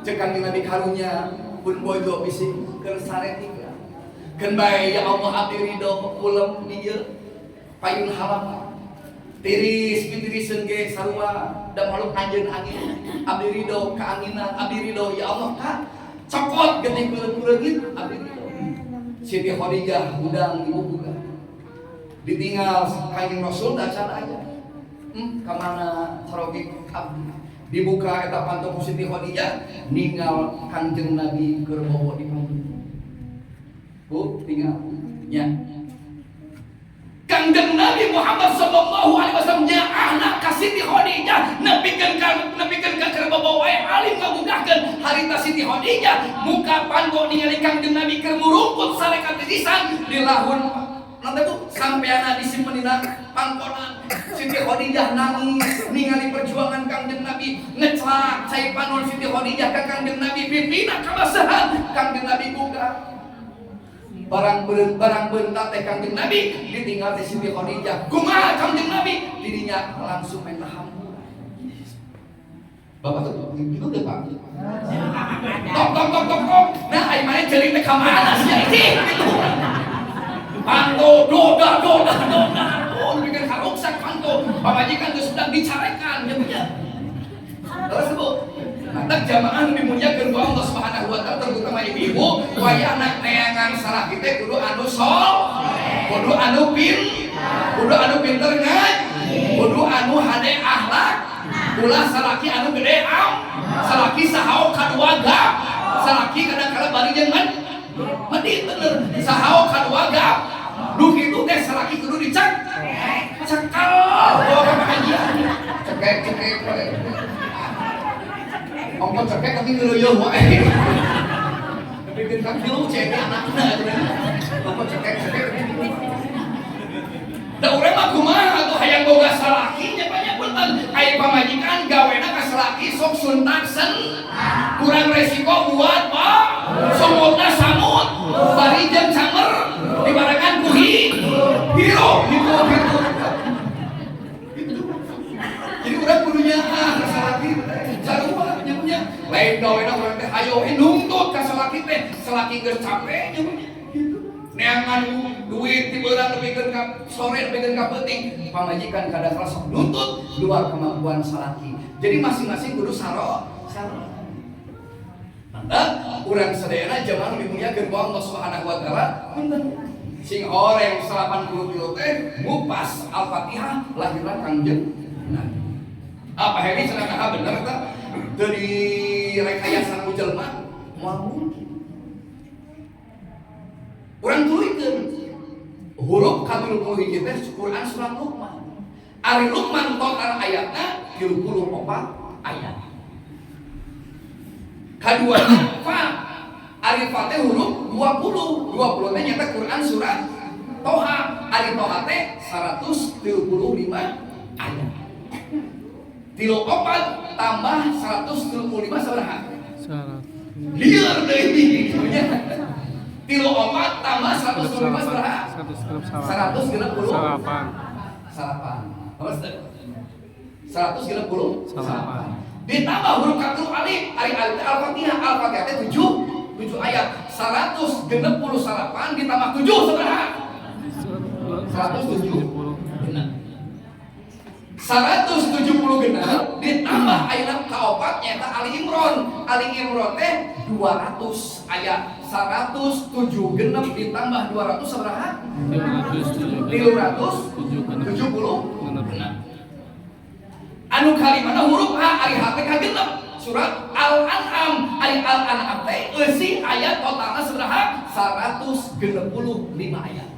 cek Kangjeng Nabi karunya pun bojo bisi keur saretika. Keun bae ya Allah abdi ridho ulem dieu payun halaman. Tiris pitiriseun ge sarua da maluk anjeun angin abdi ridho ka anginan abdi ridho ya Allah ka cokot geuning kuleut-kuleut abdi ridho. Siti Khadijah udang ibu buka ditinggal Kanjeng Rasul da can aya ka mana sarogi abdi dibuka eta panto ku Siti Khadijah ninggal Kanjeng Nabi keur bobo di panto bu tinggal nya Kanjeng Nabi Muhammad sallallahu alaihi wasallam nyaahna ka Siti Khadijah nepikeun ka keur bobo wae alim ngagugahkeun harita Siti Khadijah muka panggo ningali Kanjeng Nabi keur murungkut sare katirisan di lahun nanti tuh sampeana disimpen dina pangkonan. Siti Khadijah nangis ningali perjuangan Kanjeng Nabi ngeclak cai panon Siti Khadijah ka Kanjeng Nabi pipina kabasahan Kanjeng Nabi buka barang beuntat teh Kanjeng Nabi ditinggal di Siti Khadijah. Kumaha Kanjeng Nabi didinya langsung main hampura. Bapak tuh gitu deh Pak. Tok. Nah ai mane ceuri teh ka mana sia iki gitu. Panto doda. Oh bikin karuksak panto. Pamajikan geus sedang dicarekan nya punya. Terus Bu. Nanti jamaah dimuliakeun ku Allah Subhanahu wa taala terutama ibu-ibu waya anak neangan salah kita kudu anu kudu anu pinter kudu anu hade akhlak ulah salaki anu gede salaki sahao kaduaga salaki kadang-kadang bari jeung medit bener sahao kaduaga nu kitu teh salaki kudu dicek cekal bawa pengajian cekek ongkos cekek tapi ngeuleuh wae. Bikin kakil cek anakna ongkos cekek. Da urang mah kumaha atuh hayang boga salaki nya banyak punten. Ai pamajikan gawena ka salaki sok suntaksen. Kurang resiko buat Pak. Somotna samut. Bari jeung camer dibarengan ku hiro gitu. Jadi urang kudunya salaki sarua lain gawena urang teh hayo nuntut ka salaki teh salaki geus capek nya gitu neangan duit ti beurang nepikeun ka sore nepikeun ka peuting pamajikan kadang kala sok nuntut luar kemampuan salaki jadi masing-masing kudu saro mantap urang sadayana jamaah dimuliakeun ku Allah Subhanahu wa taala sing oreng 80 kilo teh ngupas Al-Fatihah lahiran Kangjeng Nabi apa heli cenah bener ta dari rekayasa ku jelema moal mungkin urang tuluykeun huruf ka-30 teh Quran surat Luqman ari Luqman total ayatna 34 ayat kaduana fa ari fa teh huruf 20 teh nyata Quran surat Toha ari Toha teh 135 ayat 34 tambah 135 sabaraha? Liar deui nya. 34 tambah 135 sabaraha? 160. Salapan. Terus 160 salapan. Ditambah huruf katul alif, alif Al-Fatihah teh 7 ayat. 160 salapan ditambah 7 sabaraha? 170. Benar. 170 genap ditambah ayat kaopat nyata Ali Imran teh 200 ayat 107 genep ditambah 200 sabaraha? 370 anu kalimana huruf A ari hate ka genep. Surat Al-An'am ari Al-An'am teh eusi ayat totalna sabaraha? 165 ayat.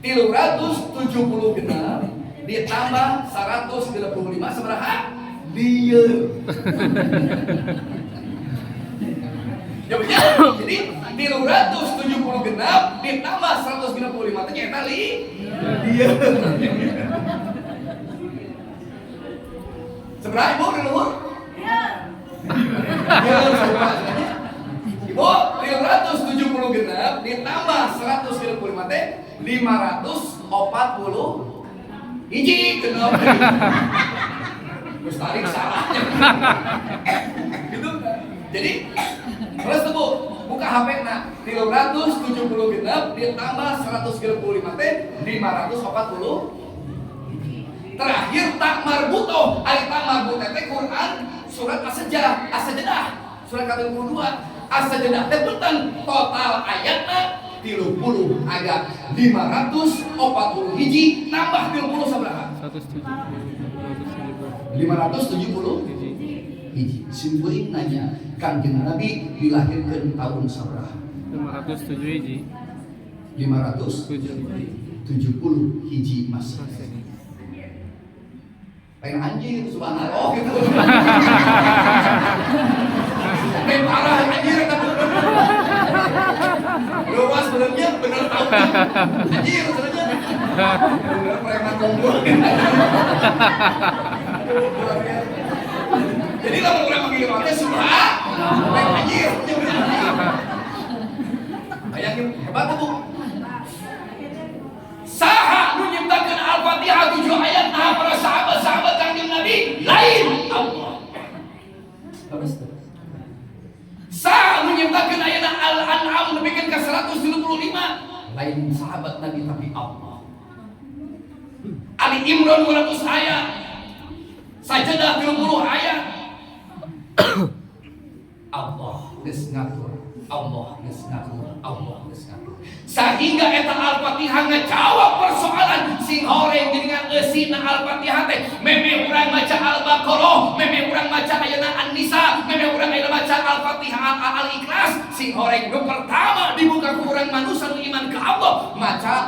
370 genep ditambah 165 sabaraha? Dieu. Jadi 370 genap ditambah 165 teh nyaeta dia. Seberapa ibu di luhur? Iya. Ibu 370 genap ditambah 165 teh 540 hiji genap. Terus tarik salahnya. Gitu. Jadi terus tuh Bu, buka HP na 370 genap ditambah 135 teh 540. Terakhir tak marbuto, ari tak marbuto teh Quran surat As-Sajdah surat ke-22. As-Sajdah teh punten total ayatna 30 ayat 540 hiji tambah 30 sabaraha? 570 hiji. Simpuling nanya, Kanjeng Nabi dilahirkan tahun sabaraha? 507 hiji. 570 hiji Masehi. Lain anjir, subhanallah gitu. Lain parah anjir kata. Luas benernya bener tahu. Anjir sebenarnya. Bener preman gombol. Jadi lamun urang manggil teh subhanallah. Lain anjir. Bayangin hebat Bu. Saha nu nyiptakeun Al-Fatihah 7 ayat nah para sahabat-sahabat Kanjeng Nabi lain Allah. Saha nu nyiptakeun ayatna Al-An'am nepikeun ka 125 lain sahabat Nabi tapi Allah. Ali Imran 200 ayat. Sajdah 30 ayat. Allah geus ngatur. Allah geus ngatur. Allah geus ngatur. Sehingga eta Al-Fatihah ngejawab persoalan sing horeng dengan eusina Al-Fatihah teh. Meme urang maca Al-Baqarah, meme urang maca ayeuna An-Nisa, meme urang ayeuna maca Al-Fatihah Al-Ikhlas. Sing horeng nu pertama dibuka ku urang manusia nu iman ka Allah maca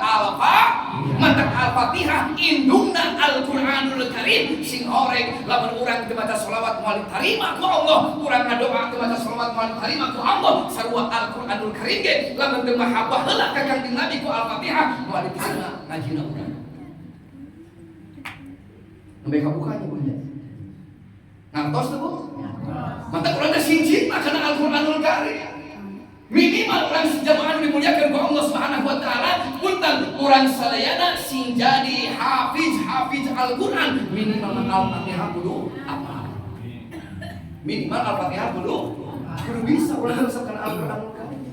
Al-Fatihah indungna Al-Qur'anul Karim. Sing horeng lamun urang teu maca shalawat moal ditarima ku Allah, urang ngadoa teu maca shalawat moal ditarima ku Allah. Sarua Al-Qur'anul Karim ge lamun teu mahabbah heula ka Kanjeng Nabi ku Al-Fatihah moal diterima ngajina urang. Nembe kabukanya punya. Ngantos tuh Bu? Mantap urang teh sijina kana Al-Qur'anul Karim. Minimal urang jamaah dimuliakeun ku Allah Subhanahu wa taala, punten urang sadayana sing jadi hafiz Al-Qur'an minimal Al-Fatihah kudu apa? Minimal Al-Fatihah kudu bisa urang resepkeun Al-Qur'anul Karim.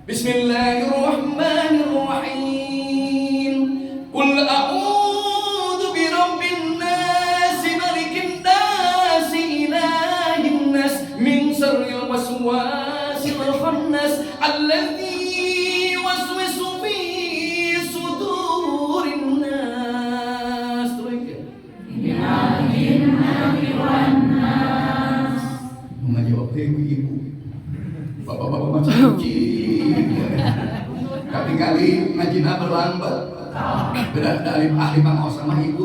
Bismillahirrahmanirrahim. Qul a'udzu birabbin nas, malikin nas, ilahin nas, min syarril waswasil khannas, alladzi yuwaswisu fi sudurin nas. Minal jinnati wan nas. Menjawab ibu-ibu. Bapak-bapak macam kucing. Kali-kali ngajina berlambat. Berat dari ahli pangaos sama ibu.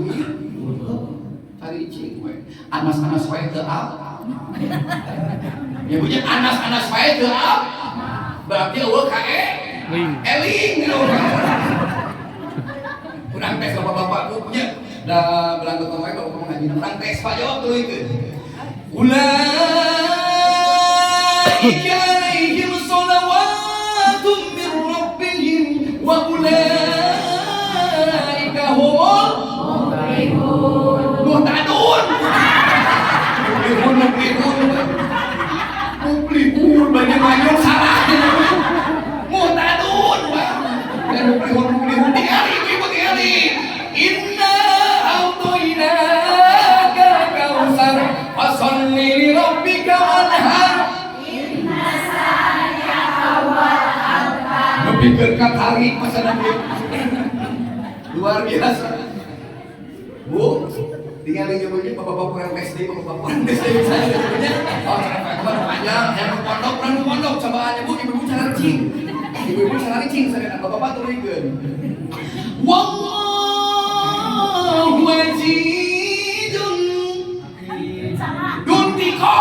Cari cing we. Anas-anas wae teu apa. Ya punya anas-anas wae teu apa. Berarti eueuh ka eling gitu. Urang tes bapak-bapak punya da berangkat wae bapak ngajina urang tes Pak jawab tuluy teu. Alaihim sholawatun min rabbihim wa ulaika humul muhtadun. Muplihun banyak salah. Muhtadun dan muplihun diari. Inna a'tainaka kautsar fasholli li rabbika wanhar. Inna Lebih kali masalah dia. Luar biasa. Bu, tinggal ini bapak-bapak kurang SD, bapak-bapak kurang SD misalnya. Oh, cara panjang, yang pondok, cobaannya bu, ibu cara cing. Ibu cara cing, saya bapak-bapak turunkan. Wallahu wajidun duntiko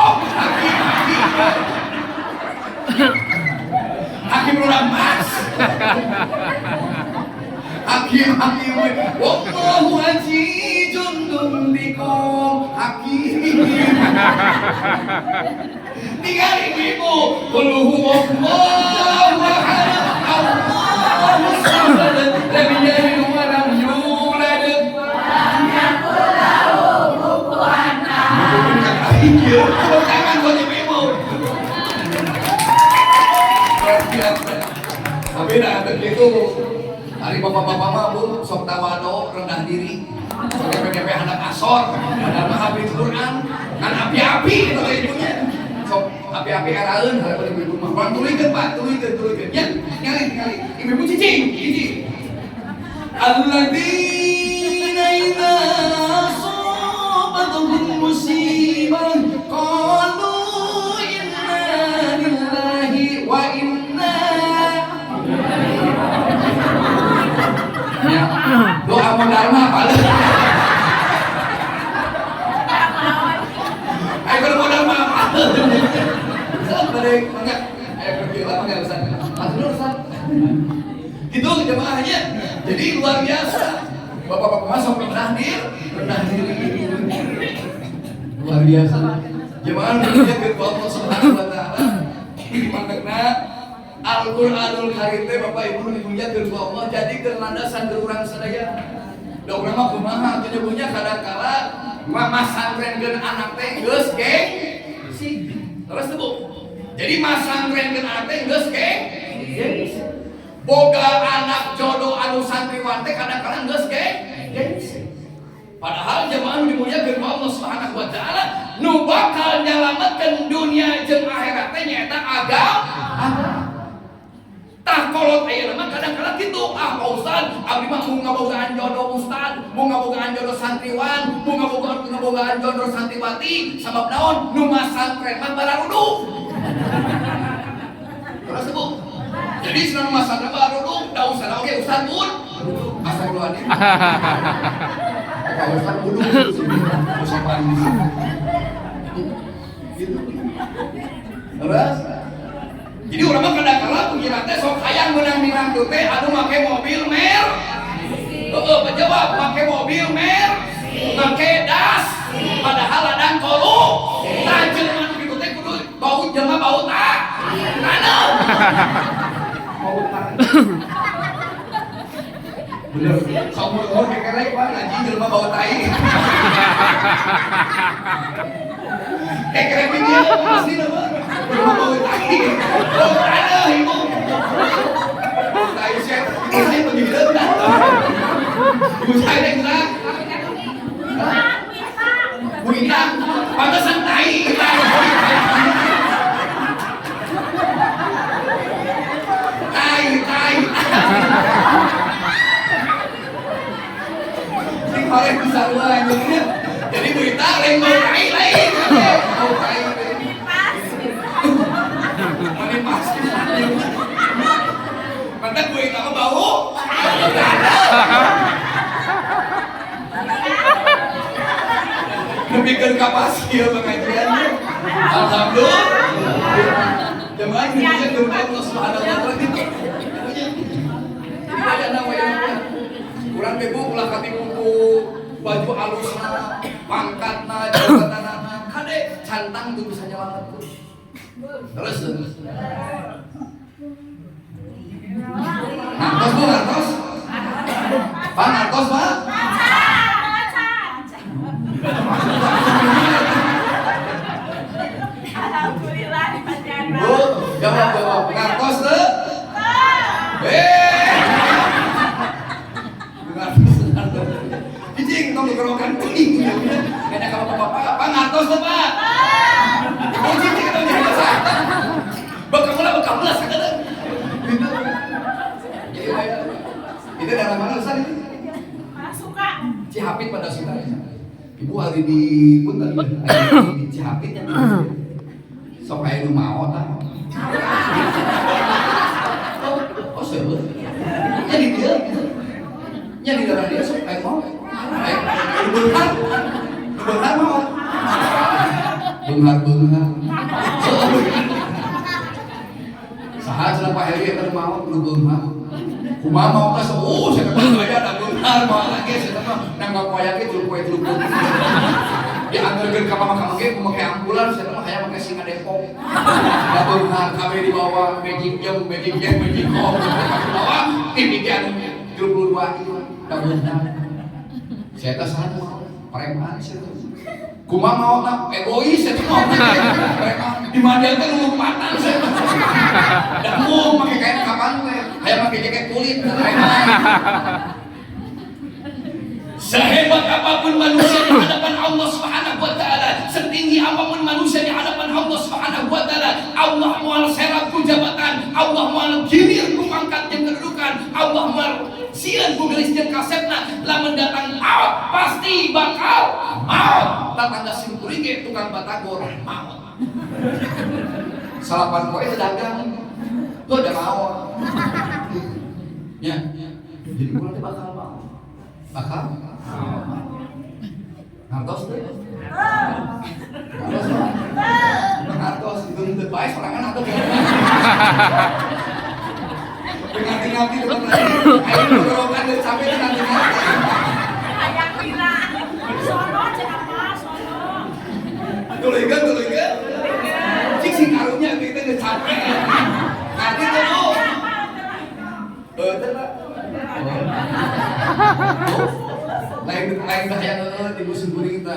hakim mas hakim wallahu wajidun duntiko hakim tinggal ibu quluhu wallahu ahad Allahu samad lam yalid wa lam yulad lam yakul lahu kufuwan ahad. Jangan kau ibu. Tapi dah begitu hari bapak-bapak mah bu sok tawado rendah diri. Sampai anak asor, padahal mah habis Quran kan api-api itu ibunya. Sok api-api araeun hareup ibu mah. Kurang turikeun Pak, turikeun. Ya, ngali. Ibu cicing. Alladzina idza asabatuhum musibah qalu inna lillahi wa inna ya, doa modal mah apa? Ayo kalau modal mah apa? Enggak. Ayo pergi lah enggak usah. Langsung Ustaz. Gitu jemaahnya. Jadi luar biasa. Bapak-bapak masuk rendah diri. Luar biasa. Jemaah dunia ke Allah Subhanahu wa taala. Makna Al-Qur'anul Karim teh Bapak Ibu dimuliakeun ku Allah jadi keur landasan keur urang sadaya. Da urang mah kumaha atuh nyebutnya kadang-kala masantrenkeun anak teh geus gengsi. Terus tuh Bu. Jadi masantrenkeun anak teh geus gengsi. Boga anak jodoh anu santriwan teh kadang-kadang geus gengsi. Padahal jemaah dimuliakeun ku Allah Subhanahu wa taala nu bakal nyalametkeun dunia jeung akhirat teh nyaeta agama. Tah kolot ayeuna mah kadang-kadang kitu, Pak Ustaz, abdi mah mun ngabogaan jodoh ustaz, mun ngabogaan jodoh santriwan, mun ngabogaan jodoh santriwati, sabab naon? Nu masantren mah bararudu. Terus Bu. Jadi senang masantren bararudu, da usah oge ustaz pun. Asal keluar ini. Pak Ustaz kudu usah panis. Gitu. Terus jadi urang mah kadang-kala pengira teh sok hayang meunang mirantu teh anu make mobil mer. Heeh, penjawab make mobil mer, make das, padahal ladang kolu. Tajeng mah kitu teh kudu bau jelema bau tak. Kana. Bau tak. Bener, saumur kekerek Pak ngaji jelema bau tai. Kekerek dia pasti nama. Jelema bau tai. Bau tanah ibu. Bau tai set, ini begitu dah. Usai deh gerak. Buitang, pantesan tai. Tai. Oleh kesalahan jadi berita lain bau tai lain bau tai mana pasti mantan berita apa bau lebihkan kapasitas pengajian alhamdulillah jemaah Indonesia berdoa Allah Subhanahu wa taala gitu ada namanya kurang teh Bu ulah katipu baju alusna, pangkatna, jabatanna, kade cantang tuh bisa nyelametkeun. Terus. Ngantos Bu, ngantos. Pak ngantos, Pak. Alhamdulillah dipanjang. Bu, jawab. Ngantos teu? Cicing, kamu gerokan kuning. Kayaknya kalau bapak ngantos tuh Pak. Kamu cicing itu jadi dosa. Bakamulah kata. Bu hari di punten di Cihapit nya. Sok aya nu maot tah. Oh, seueur. Jadi dia. Nya di daerah dia sok aya maot. Beunghar. Beunghar maot. Beunghar. Saha cenah Pak Heri eta maot nu beunghar. Kumaha mau tas saya kata aya da beunghar maot lagi saya mah nang poya ge tuluk-tuluk. Diantarkeun ka mama ge make ambulan saya mah aya make singa Depok. Da beunghar kabeh dibawa magic jam, magic home. Dibawa ini ge anu 22 itu da beunghar. Saya teh saha mau preman saya. Kumaha mau tak egois saya mau preman. Di mana teh nu lumpatan saya. Da mau make kain kapan teh, aya make jaket kulit preman. Sehebat apapun manusia di hadapan Allah Subhanahu wa taala, setinggi apapun manusia di hadapan Allah Subhanahu wa taala, Allah moal serap ku jabatan, Allah moal gilir ku pangkat jeung kedudukan, Allah moal sieun ku geus jeung kasepna, lamun datang maut pasti bakal maut. Tatangga simkuring ge tukang batagor maut. Salapan poe dagang. Tuh ada maut. Ya. Jadi urang teh bakal maut. Bakal ngantos deh. Ngantos itu udah baik sorangan atau nanti itu ayo ngorokan dari sampai itu nanti Kayak kira. Sono cenah sono. Tulikan cik si karunya kita nggak capek nanti tuh lain yang di musim kuring kita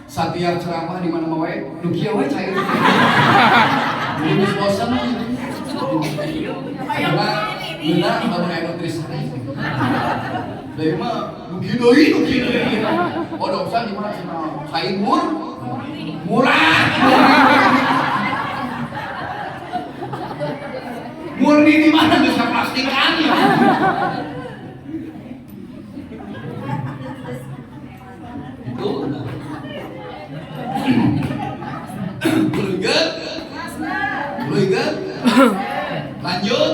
setiap ceramah di mana mau nu kieu we cair ini bosan benar bangun air nutrisari dari mah nu kieu deui oh dosa di mana cair murah murni di mana bisa plastikan ya Beligat lanjut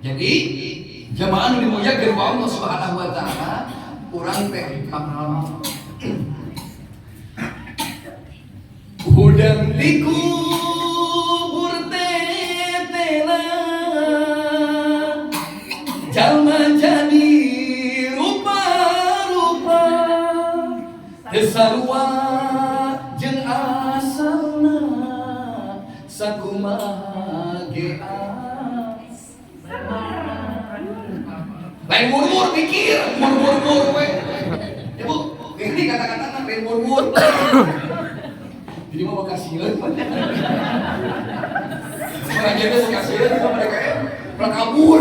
jadi jamaah nu dimuliakeun ku Allah Subhanahu wa taala urang teh bakal udang dikubur tetela jalma jadi rupa-rupa sarua jeung asalna sakumaha ge lain murmur mikir murmur we ya bu ini kata-kata lain murmur jadi mau kasihan orang jadi kasihan sama mereka ya kabur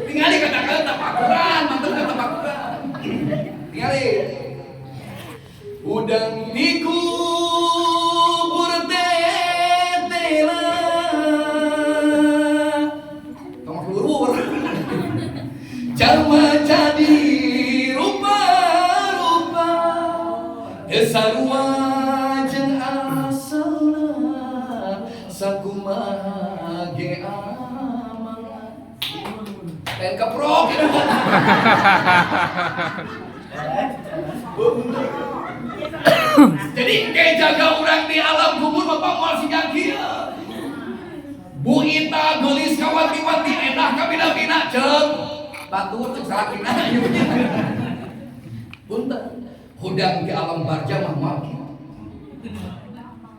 tinggali kata-kata tapakuran mantan tapakuran tinggali udang dikubur tetela tong lurur jalma jadi rupa-rupa sarua jeung asalna sakumaha ge amangan lain kaprok jadi kayak jaga orang di alam kubur bapak moal siga kieu Bu Ita geulis kawati-wati endah ka bina-bina ceuk batur ceuk salakina punten hudang di alam barja mah moal kieu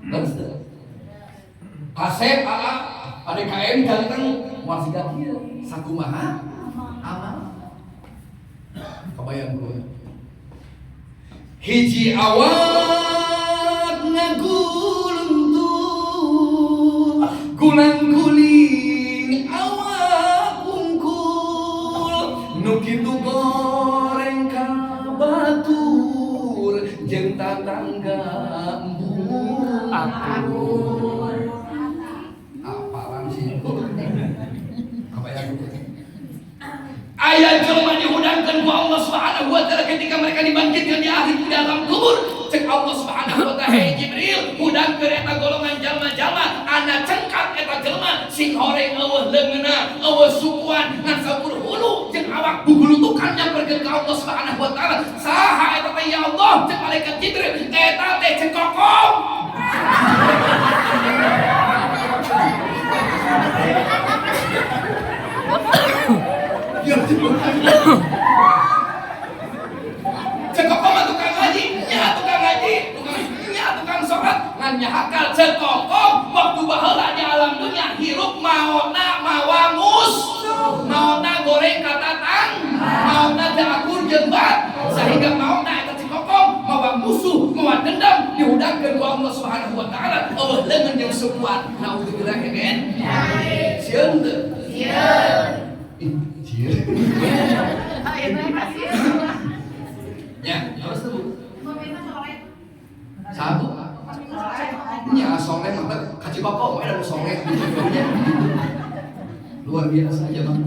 terus Asep ADKM ganteng moal siga kieu sakumaha amal kabayang gue hiji awak ngaguluntur gulang-guling awak ungkul nu kitu goreng ka batur jeung tatangga embur atur apalan sih kabayang gue aya jelema dihudangkeun ku Allah Subhanahu wa taala ketika mereka dibangkitkan di akhir di dalam kubur. Cek Allah Subhanahu wa taala, "Hei Jibril, hudang keur eta golongan jalma-jalma anu cengkat eta jelema sing horeng eueuh leungeunna, eueuh sukuan ngan sabur hulu jeung awak bugulutukan nyamperkeun ka Allah Subhanahu wa taala. Saha eta teh ya Allah?" Cek malaikat Jibril, "Eta teh cekokong." Cekokong mah tukang ngaji, tukang sholat, ngan nyahakal cekokong waktu baheula di alam dunia hirup maona mawangus, maona goreng katatang, maona teu akur jembat, sehingga maona eta cekokong mawa musuh, mawa dendam dihudangkeun ku Allah Subhanahu wa taala eueuh leungeun jeung sukuan. Naudzubillah kenen. Sieun teu? Sieun. Ya, terus tuh. Satu. Ya, soleh mah kaci bakok ada soleh. Luar biasa aja Bang.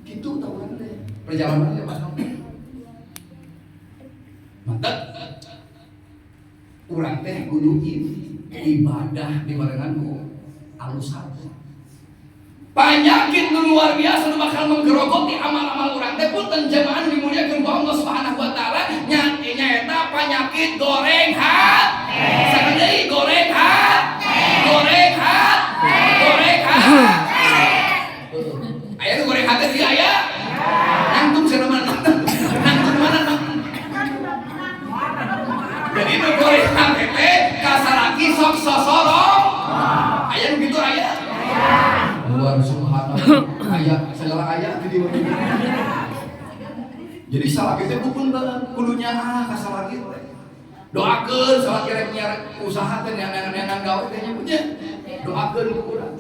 Gitu tahuan teh. Perjalanannya Mas. Mantap. Urang teh kudu ibadah di barenganku alus satu. Penyakit luar biasa nu bakal menggerogoti amal-amal urang teh punten jamaah dimuliakeun ku Allah Subhanahu wa taala nya eta penyakit goreng hati. Sakali goreng hati. Goreng hati. Goreng hati. Aya nu goreng hati dia aya. Nangtung cenah mana? Nangtung mana? Jadi nu goreng hati teh kasaraki sok sosorong. Aya nu kitu aya. Luar subhanallah, ayat segala ayat di mana. Jadi salah kita pun kulunya kasalah gitu. Doakeun salah kira-kira usaha teh neangan gawe teh punya. Doakeun ku urang.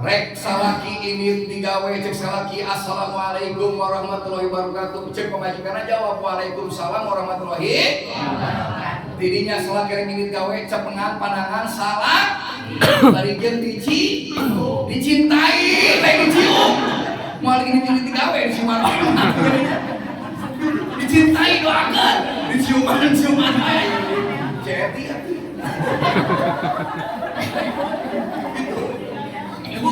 Rek salaki ini digawe cek salaki assalamualaikum warahmatullahi wabarakatuh. Cek pemajikanna jawab waalaikumsalam warahmatullahi wabarakatuh. Tidinya salaki rek ini gawe cepengan pandangan salah. Barikeun dicintai, baik dicium. Moal ini digawe di Sumarno. Dicintai doakeun, diciuman ae. Jadi Ibu.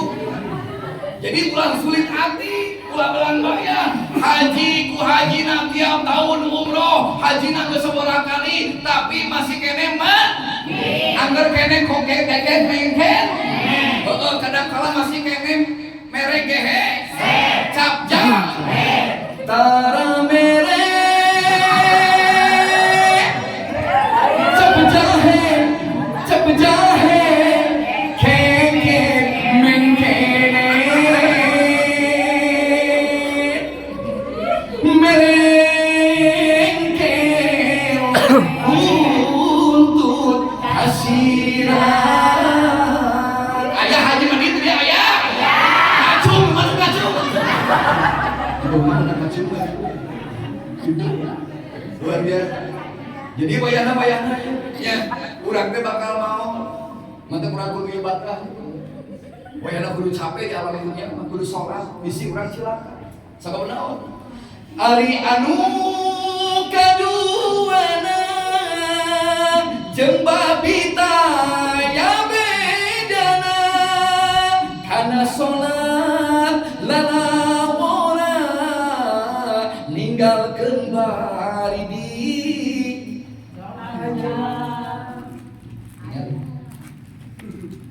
Jadi ulah sulit hati, ulah belang bayar. Haji ku hajina tiap tahun umroh, hajina geus sabaraha kali, tapi masih kene mah. Angger kene koke keken mengken. Heeh, kadang kala masih kene mere gehe. Cap jam. Tara mere. Cap jahe. Keken mengkene. Merengken. Ayah haji mandi itu dia ayah. Ngacung, masuk ngacung. Luar biasa. Jadi bayana ya, urang teh bakal mau. Mantep urang kudu ibadah. Bayana kudu capek di alam dunia, kudu sholat, bisi urang cilaka. Sabab naon? Ari anu kaduana jeung babita ya bedana kana salat lalawona ninggalkeun bari di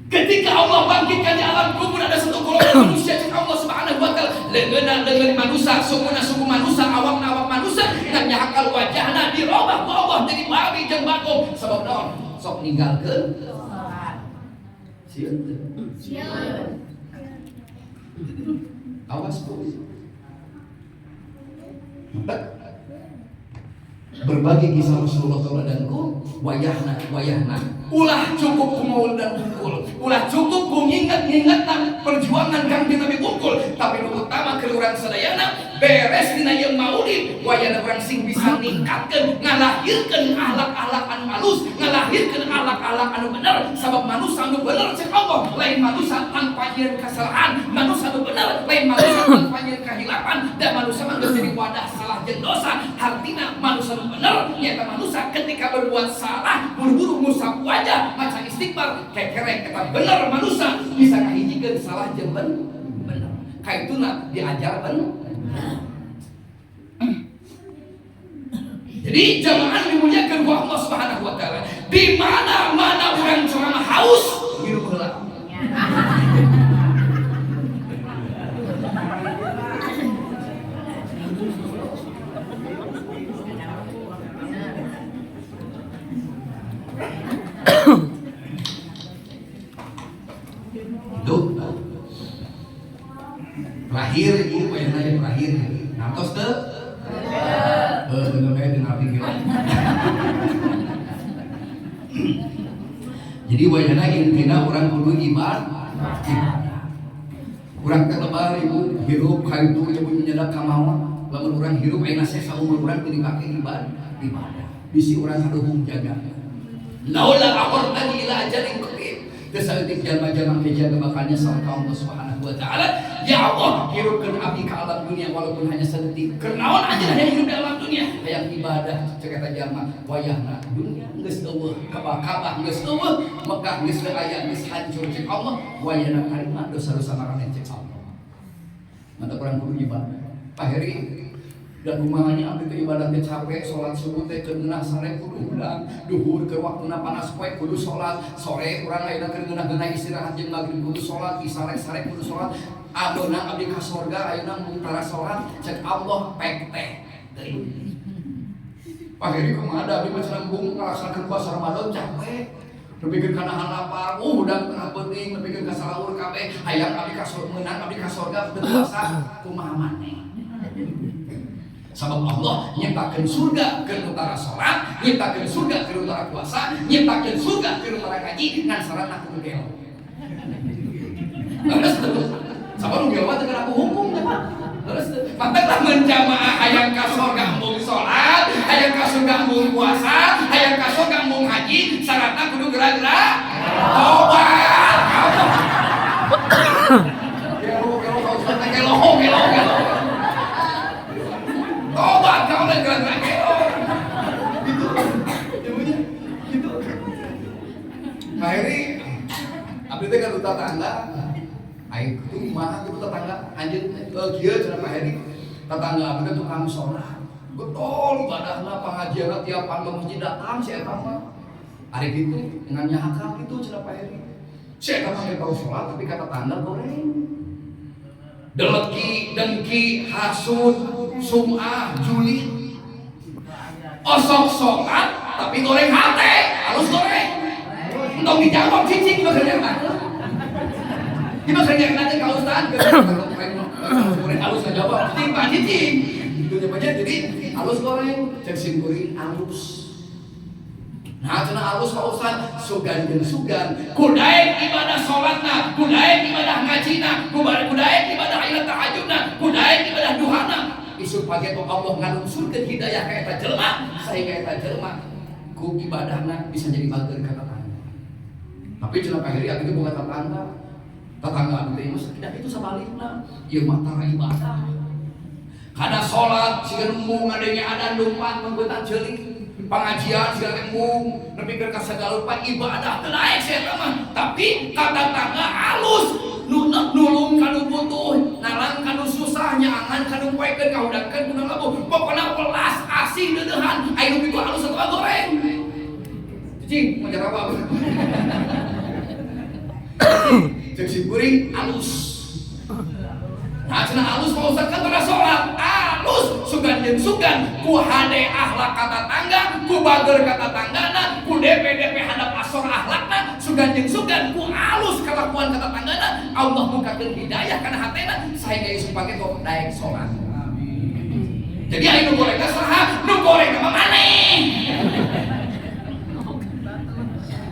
ketika Allah bangkitkan di alam kubur ada satu golongan manusia yang Allah Subhanahu wa taala leungeun manusia sukuna suku manusia awakna awak manusia dan nyahakal wajahna dirobah ku Allah jadi babi jeung bagong sabab naon sok ninggalkeun sieun awas tuh berbagi kisah Rasulullah SAW wayahna ulah cukup kumaul dan bungkul ulah cukup mengingat perjuangan kang Nabi bungkul tapi nu utama kelurang sadayana beres dina ieu maulid wayahna urang sing bisa ningkatkeun ngalahirkeun akhlak-akhlak anu alus dilahirkeun alak-alak anu bener sabab manusia anu bener cek Allah lain manusia tanpa nyeun kesalahan, manusia anu bener lain manusia tanpa nyeun kahilapan, dan manusia mah geus jadi wadah salah jeung dosa. Artina manusia anu bener nyaeta manusia ketika berbuat salah buru-buru ngusap wajah maca istighfar kekerek eta bener manusia bisa ngahijikeun salah jeung bener. Kaituna diajar bener. Jadi jamaah dimuliakan ku Allah Subhanahu wa taala. Di mana-mana urang ceramah haus, hirup heula. Itu terakhir ieu poinna terakhir. Ngantos teu? Jadi wajahna intina orang kudu ibadah. Urang teh lebar ibu hirup kaitu ibu nyedak ka mawa. Lamun urang hirup ayeuna sesa umur urang teu dipake ibadah. Bisi urang saduhung jaga. Laula aqartani ila ajalin qarib. Kesautik jalma-jalma kejaga bakalnya sama Allah Subhanahu wa taala. Ya Allah, hirupkeun abdi ka alam dunia walaupun hanya sadetik. Kenaon aja aya hirup di alam dunia, hayang ibadah cek eta jalma wayahna dunia geus eueuh, kabah-kabah geus eueuh, Mekah geus teu aya, geus hancur cek Allah, wayahna karima dosa-dosa maraneh cek Allah. Mantap urang kudu ibadah. Pak Heri dan rumahnya abdi teh ibadah teh capek, salat subuh teh keunah sare kudu ulang, duhur keur waktuna panas poe kudu salat, sore urang ayeuna keur ngeunah-ngeunah istirahat jeung magrib kudu salat, isya sare kudu salat. Adona abdi ka sorga ayeuna mungtara salat cek Allah pek teh teuing. Pak Heri kumaha da abdi mah cenah bung ngalaksakeun puasa Ramadan capek. Nepikeun kana lapar, udah tengah penting nepikeun ka salaur kabeh, hayang abdi ka sorga meunang abdi ka sorga teu puasa kumaha maneh. Sabab Allah nyiptakeun surga keur utara salat, nyiptakeun surga keur utara puasa, nyiptakeun surga keur utara kaji ngan saratna kudu gelo. Terus sabab nu gelo teh keur aku hukum teh Pak. Terus pantaklah menjamaah hayang ka surga mung salat, hayang ka surga mung puasa, hayang ka surga mung haji, saratna kudu gerak-gerak tobat. Gelo. Tobat kau dan gerak-gerak gitu. Nah ini abdi teh ka tetangga. Aing kudu kumaha kudu tetangga anjeun kieu cenah Pak Heri. Tetangga abdi teh tukang salat. Betul ibadahna pangajianna tiap pantau masjid datang si eta mah. Ari kitu dengan nyahakal kitu cenah Pak Heri. Si eta mah tau salat tapi ka tetangga goreng. Deleki, dengki, hasud, sum'ah, julid. Osok sholat, tapi goreng hate, halus goreng. Untuk dijawab cicing juga kerjaan. Kita kerjaan nanti kalau ustaz, goreng halus ngejawab, timpa cicing. Itu nyebutnya jadi halus goreng, cek simkuring halus. Nah, cenah halus Pak Ustaz, sugan jeung sugan. Kudaek ibadah salatna, kudaek ibadah ngajina, kudaek ibadah aya tahajudna, kudaek ibadah duhana. Isuk pagi Allah ngalungsurkeun hidayah ka eta jelema, sehingga eta jelema ku ibadahna bisa jadi bager ka tetangga. Tapi cenah Pak Heri abdi boga tetangga. Tetangga abdi teh tidak itu sabalikna, ieu mah tara ibadah. Kada salat siga mung ngadenge adan lumpat membeutan ceulik. Pengajian segala mung nepikeun ka sagala rupa ibadah teu daek saya mah, tapi kata tangga halus nulung kanu butuh, nalang kanu susah, nyaangan kanu poekeun kahudakeun kudu labuh. Pokona welas asih deudeuhan, aya nu kitu halus atawa goreng. Cicing mau jawab apa? Cek si kuring halus. Nah, cenah halus Pak Ustaz kan pada sholat halus, sugan jeung sugan ku hade akhlak kata tangga, ku bager kata tanggana, ku DP hadap asor akhlakna, sugan jeung sugan ku halus kelakuan kata tanggana. Allah mukakeun hidayah kana hatena sehingga ieu supaya kok daek sholat. Jadi aya nu goreng saha? Nu goreng mah maneh.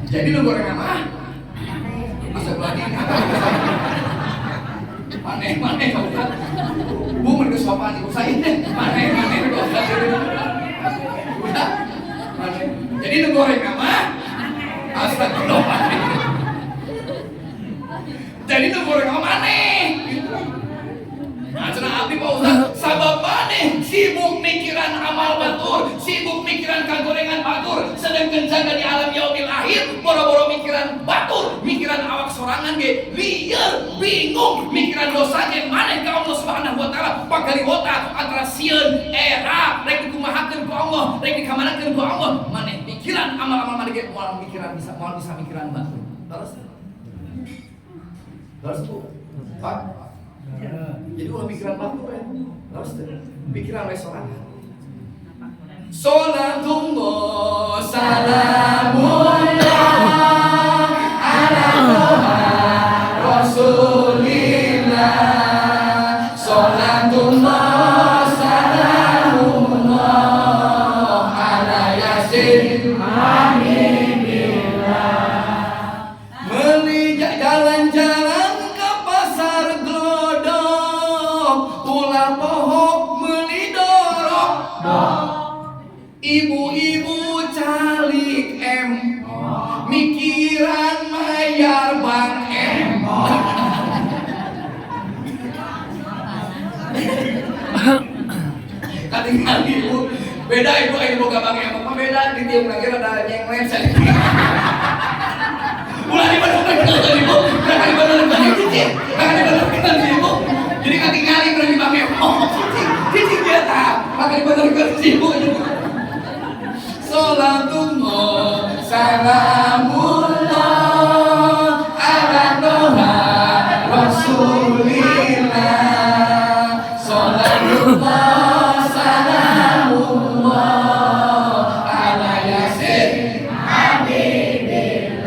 Jadi nu goreng mah masuk lagi. Maneh kau kan, bu mereka sopan ibu saya deh, maneh udah, maneh. Jadi nu goreng apa? Astagfirullahaladzim. Jadi itu goreng maneh. Nah, cenah abdi Pak Ustaz, sabab maneh sibuk mikiran amal batur, sibuk mikiran kagorengan batur, sedangkan jaga di alam yaumil akhir, boro-boro mikiran batur, mikiran awak sorangan ge, lieur, bingung, mikiran dosa ge maneh ka Allah Subhanahu wa taala, pagaliwota antara sieun era rek dikumahakeun ku Allah, rek dikamanakeun ku Allah, maneh pikiran amal-amal maneh ge moal bisa mikiran batur. Terus Bu, Pak. Jadi ulah pikiran batur ya. Terus pikiran restoran. Salatullah salamullah ala Rasulillah. Salatullah salamullah ala Yasin Hamidillah. Meli jalan-jalan ke pasar glodok, ulah pohok meli dorok. Ibu-ibu calik mikiran mayar bang Katingal ibu, beda ibu boga bang apa beda di tiap lagi ada yang lain saya. Ulah di mana kan ibu, kan di mana kan ibu. Jadi katingali berani bang cicing dia tak, maka di mana kan ibu. Salatullah salamullah ala Toha Rasulillah. Salatullah salamullah ala Yasin Hamidillah.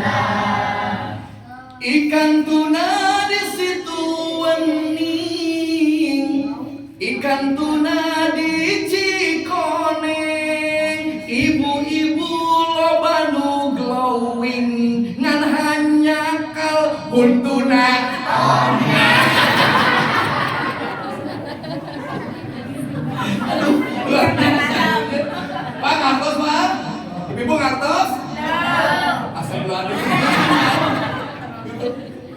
Ikan tuna di situ wening, ikan tuna di Cikoneng, ibu-ibu loba nu glowing ngan hanya kal buntuna. Aduh, luar biasa. Pak ngartos Pak? Ibu ngartos? Astagfirullahaladzim.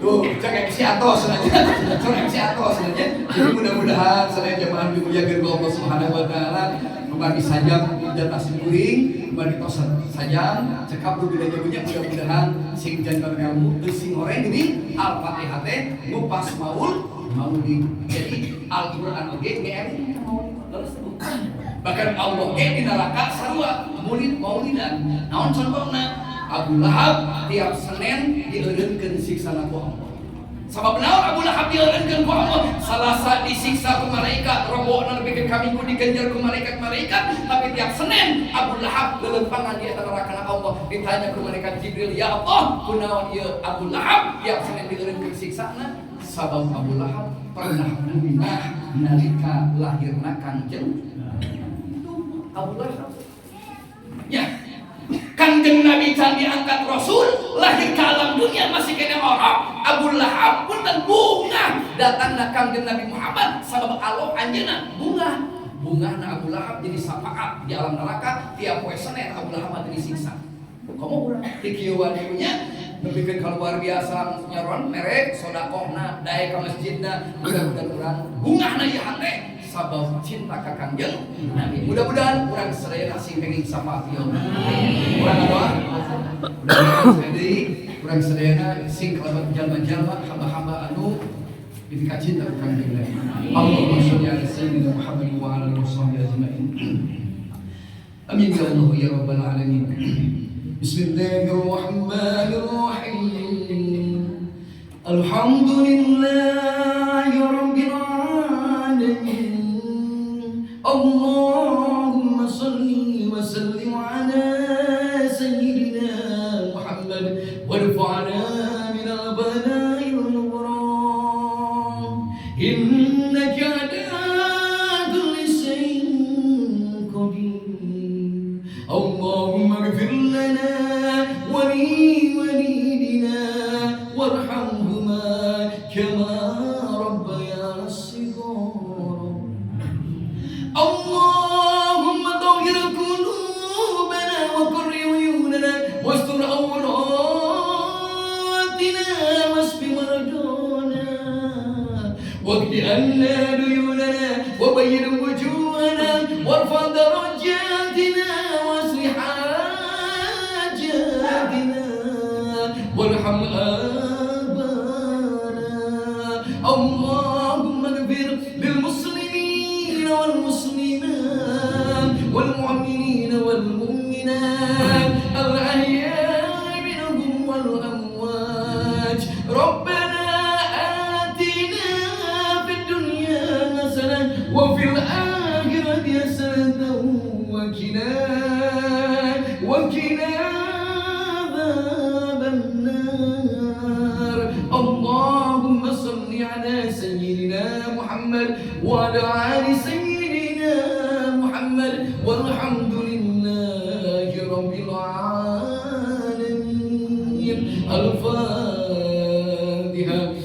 Tuh, cek MC Atos aja. Cek MC Atos aja. Jadi mudah-mudahan selain jamaah dimuliakeun ku Allah Subhanahu wa taala, kembali sajam jatah kuring, kembali tos sajam cekap rugi punya mudah-mudahan sing jantan ilmu teu sing goreng ini Al-Fatihah teh ngupas maulid. Jadi Al-Qur'an oge ngeri terus bahkan Allah ge di neraka sarua maulidan. Naon contohna? Abu Lahab tiap Senin dieureunkeun siksana ku Allah. Sabab naon Abu Lahab dieureunkeun ku Allah? Salasa disiksa ku malaikat, rombongan nepikeun kami ku digenjar ku malaikat-malaikat, tapi tiap Senin Abu Lahab leuleumpangan di eta neraka Allah. Ditanya ku malaikat Jibril, "Ya Allah, kunaon ieu Abu Lahab tiap Senin dieureunkeun siksana?" Sabab Abu Lahab pernah munah nalika lahirna Kangjeng Abu Lahab. Ya. Kanjeng Nabi can diangkat Rasul, lahir ke alam dunia masih kena orang. Abu Lahab pun dan bunga datangna Kanjeng Nabi Muhammad sabab Allah anjeunna bunga na Abu Lahab jadi syafaat di alam neraka tiap poe Senin Abu Lahab disiksa. Kamu urang dikieuan ibunya nepikeun ka luar biasa nyaron merek sodakohna dae ka masjidna mudah-mudahan urang bungahna ieu hate sabab cinta ka Kangjeng Nabi. Mudah-mudahan urang sadaya sing penging syafaat ieu. Urang doa. Urang sadaya sing kalabat jalma-jalma hamba-hamba anu pipi cinta ka Kangjeng Nabi. Allahumma sholli ala sayyidina Muhammad wa ala alihi washabbihi ajmain. Amin ya Allah ya rabbal alamin. Bismillahirrahmanirrahim. Alhamdulillahi rabbil alamin. Allahumma salli wa sallim ala sayyidina Muhammad warfa'na min al-bala'il al-gharam. Innaka ala kulli shay'in qadir. Allahumma ighfir lana wa li walidina warhamhuma kama rabbayana shighara. Allahumma tahhir qulubana wa qurri uyunana wastur awrana واقض عنا ديوننا وبين وجوهنا وارفع درجاتنا واسر حاجاتنا وارحم آبانا. اللهم اغفر للمسلمين والمسلمات والمؤمنين والمؤمنات الأحياء منهم والأموات. ربنا آتنا في الدنيا حسنة وفي الآخرة حسنة وقنا عذاب النار. اللهم صل على سيدنا محمد وعلى آل سيدنا محمد والحمد لله رب العالمين. الفاتحة.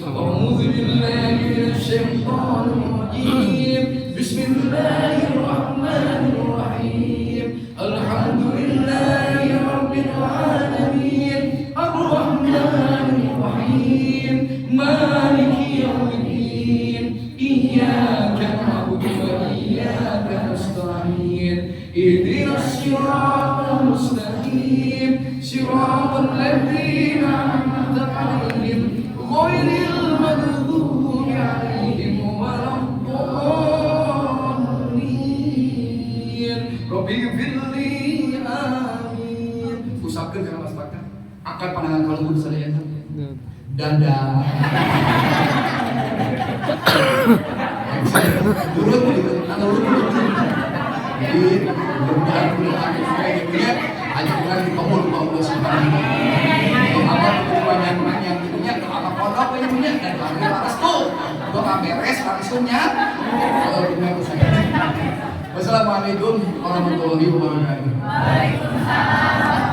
أعوذ بالله من الشيطان الرجيم. بسم الله الرحمن الرحيم. الحمد لله رب العالمين الرحمن الرحيم مالك يوم الدين إياك نعبد وإياك نستعين اهدنا الصراط المستقيم صراط الذين أنعمت عليهم غير المغضوب عليهم ولا الضالين. ربي اغفر لي آمين. Usahakan jangan mas Baka. Angkat pandangan kalau udah saya. Dadah. Urut gitu, atau urut. Jadi mudah-mudahan supaya dia hanya bukan di pemul Allah Subhanahu wa taala. Apa banyak gitu nya, apa pondok yang punya dan ambil restu. Untuk beres restunya. Wassalamualaikum warahmatullahi wabarakatuh. Waalaikumsalam.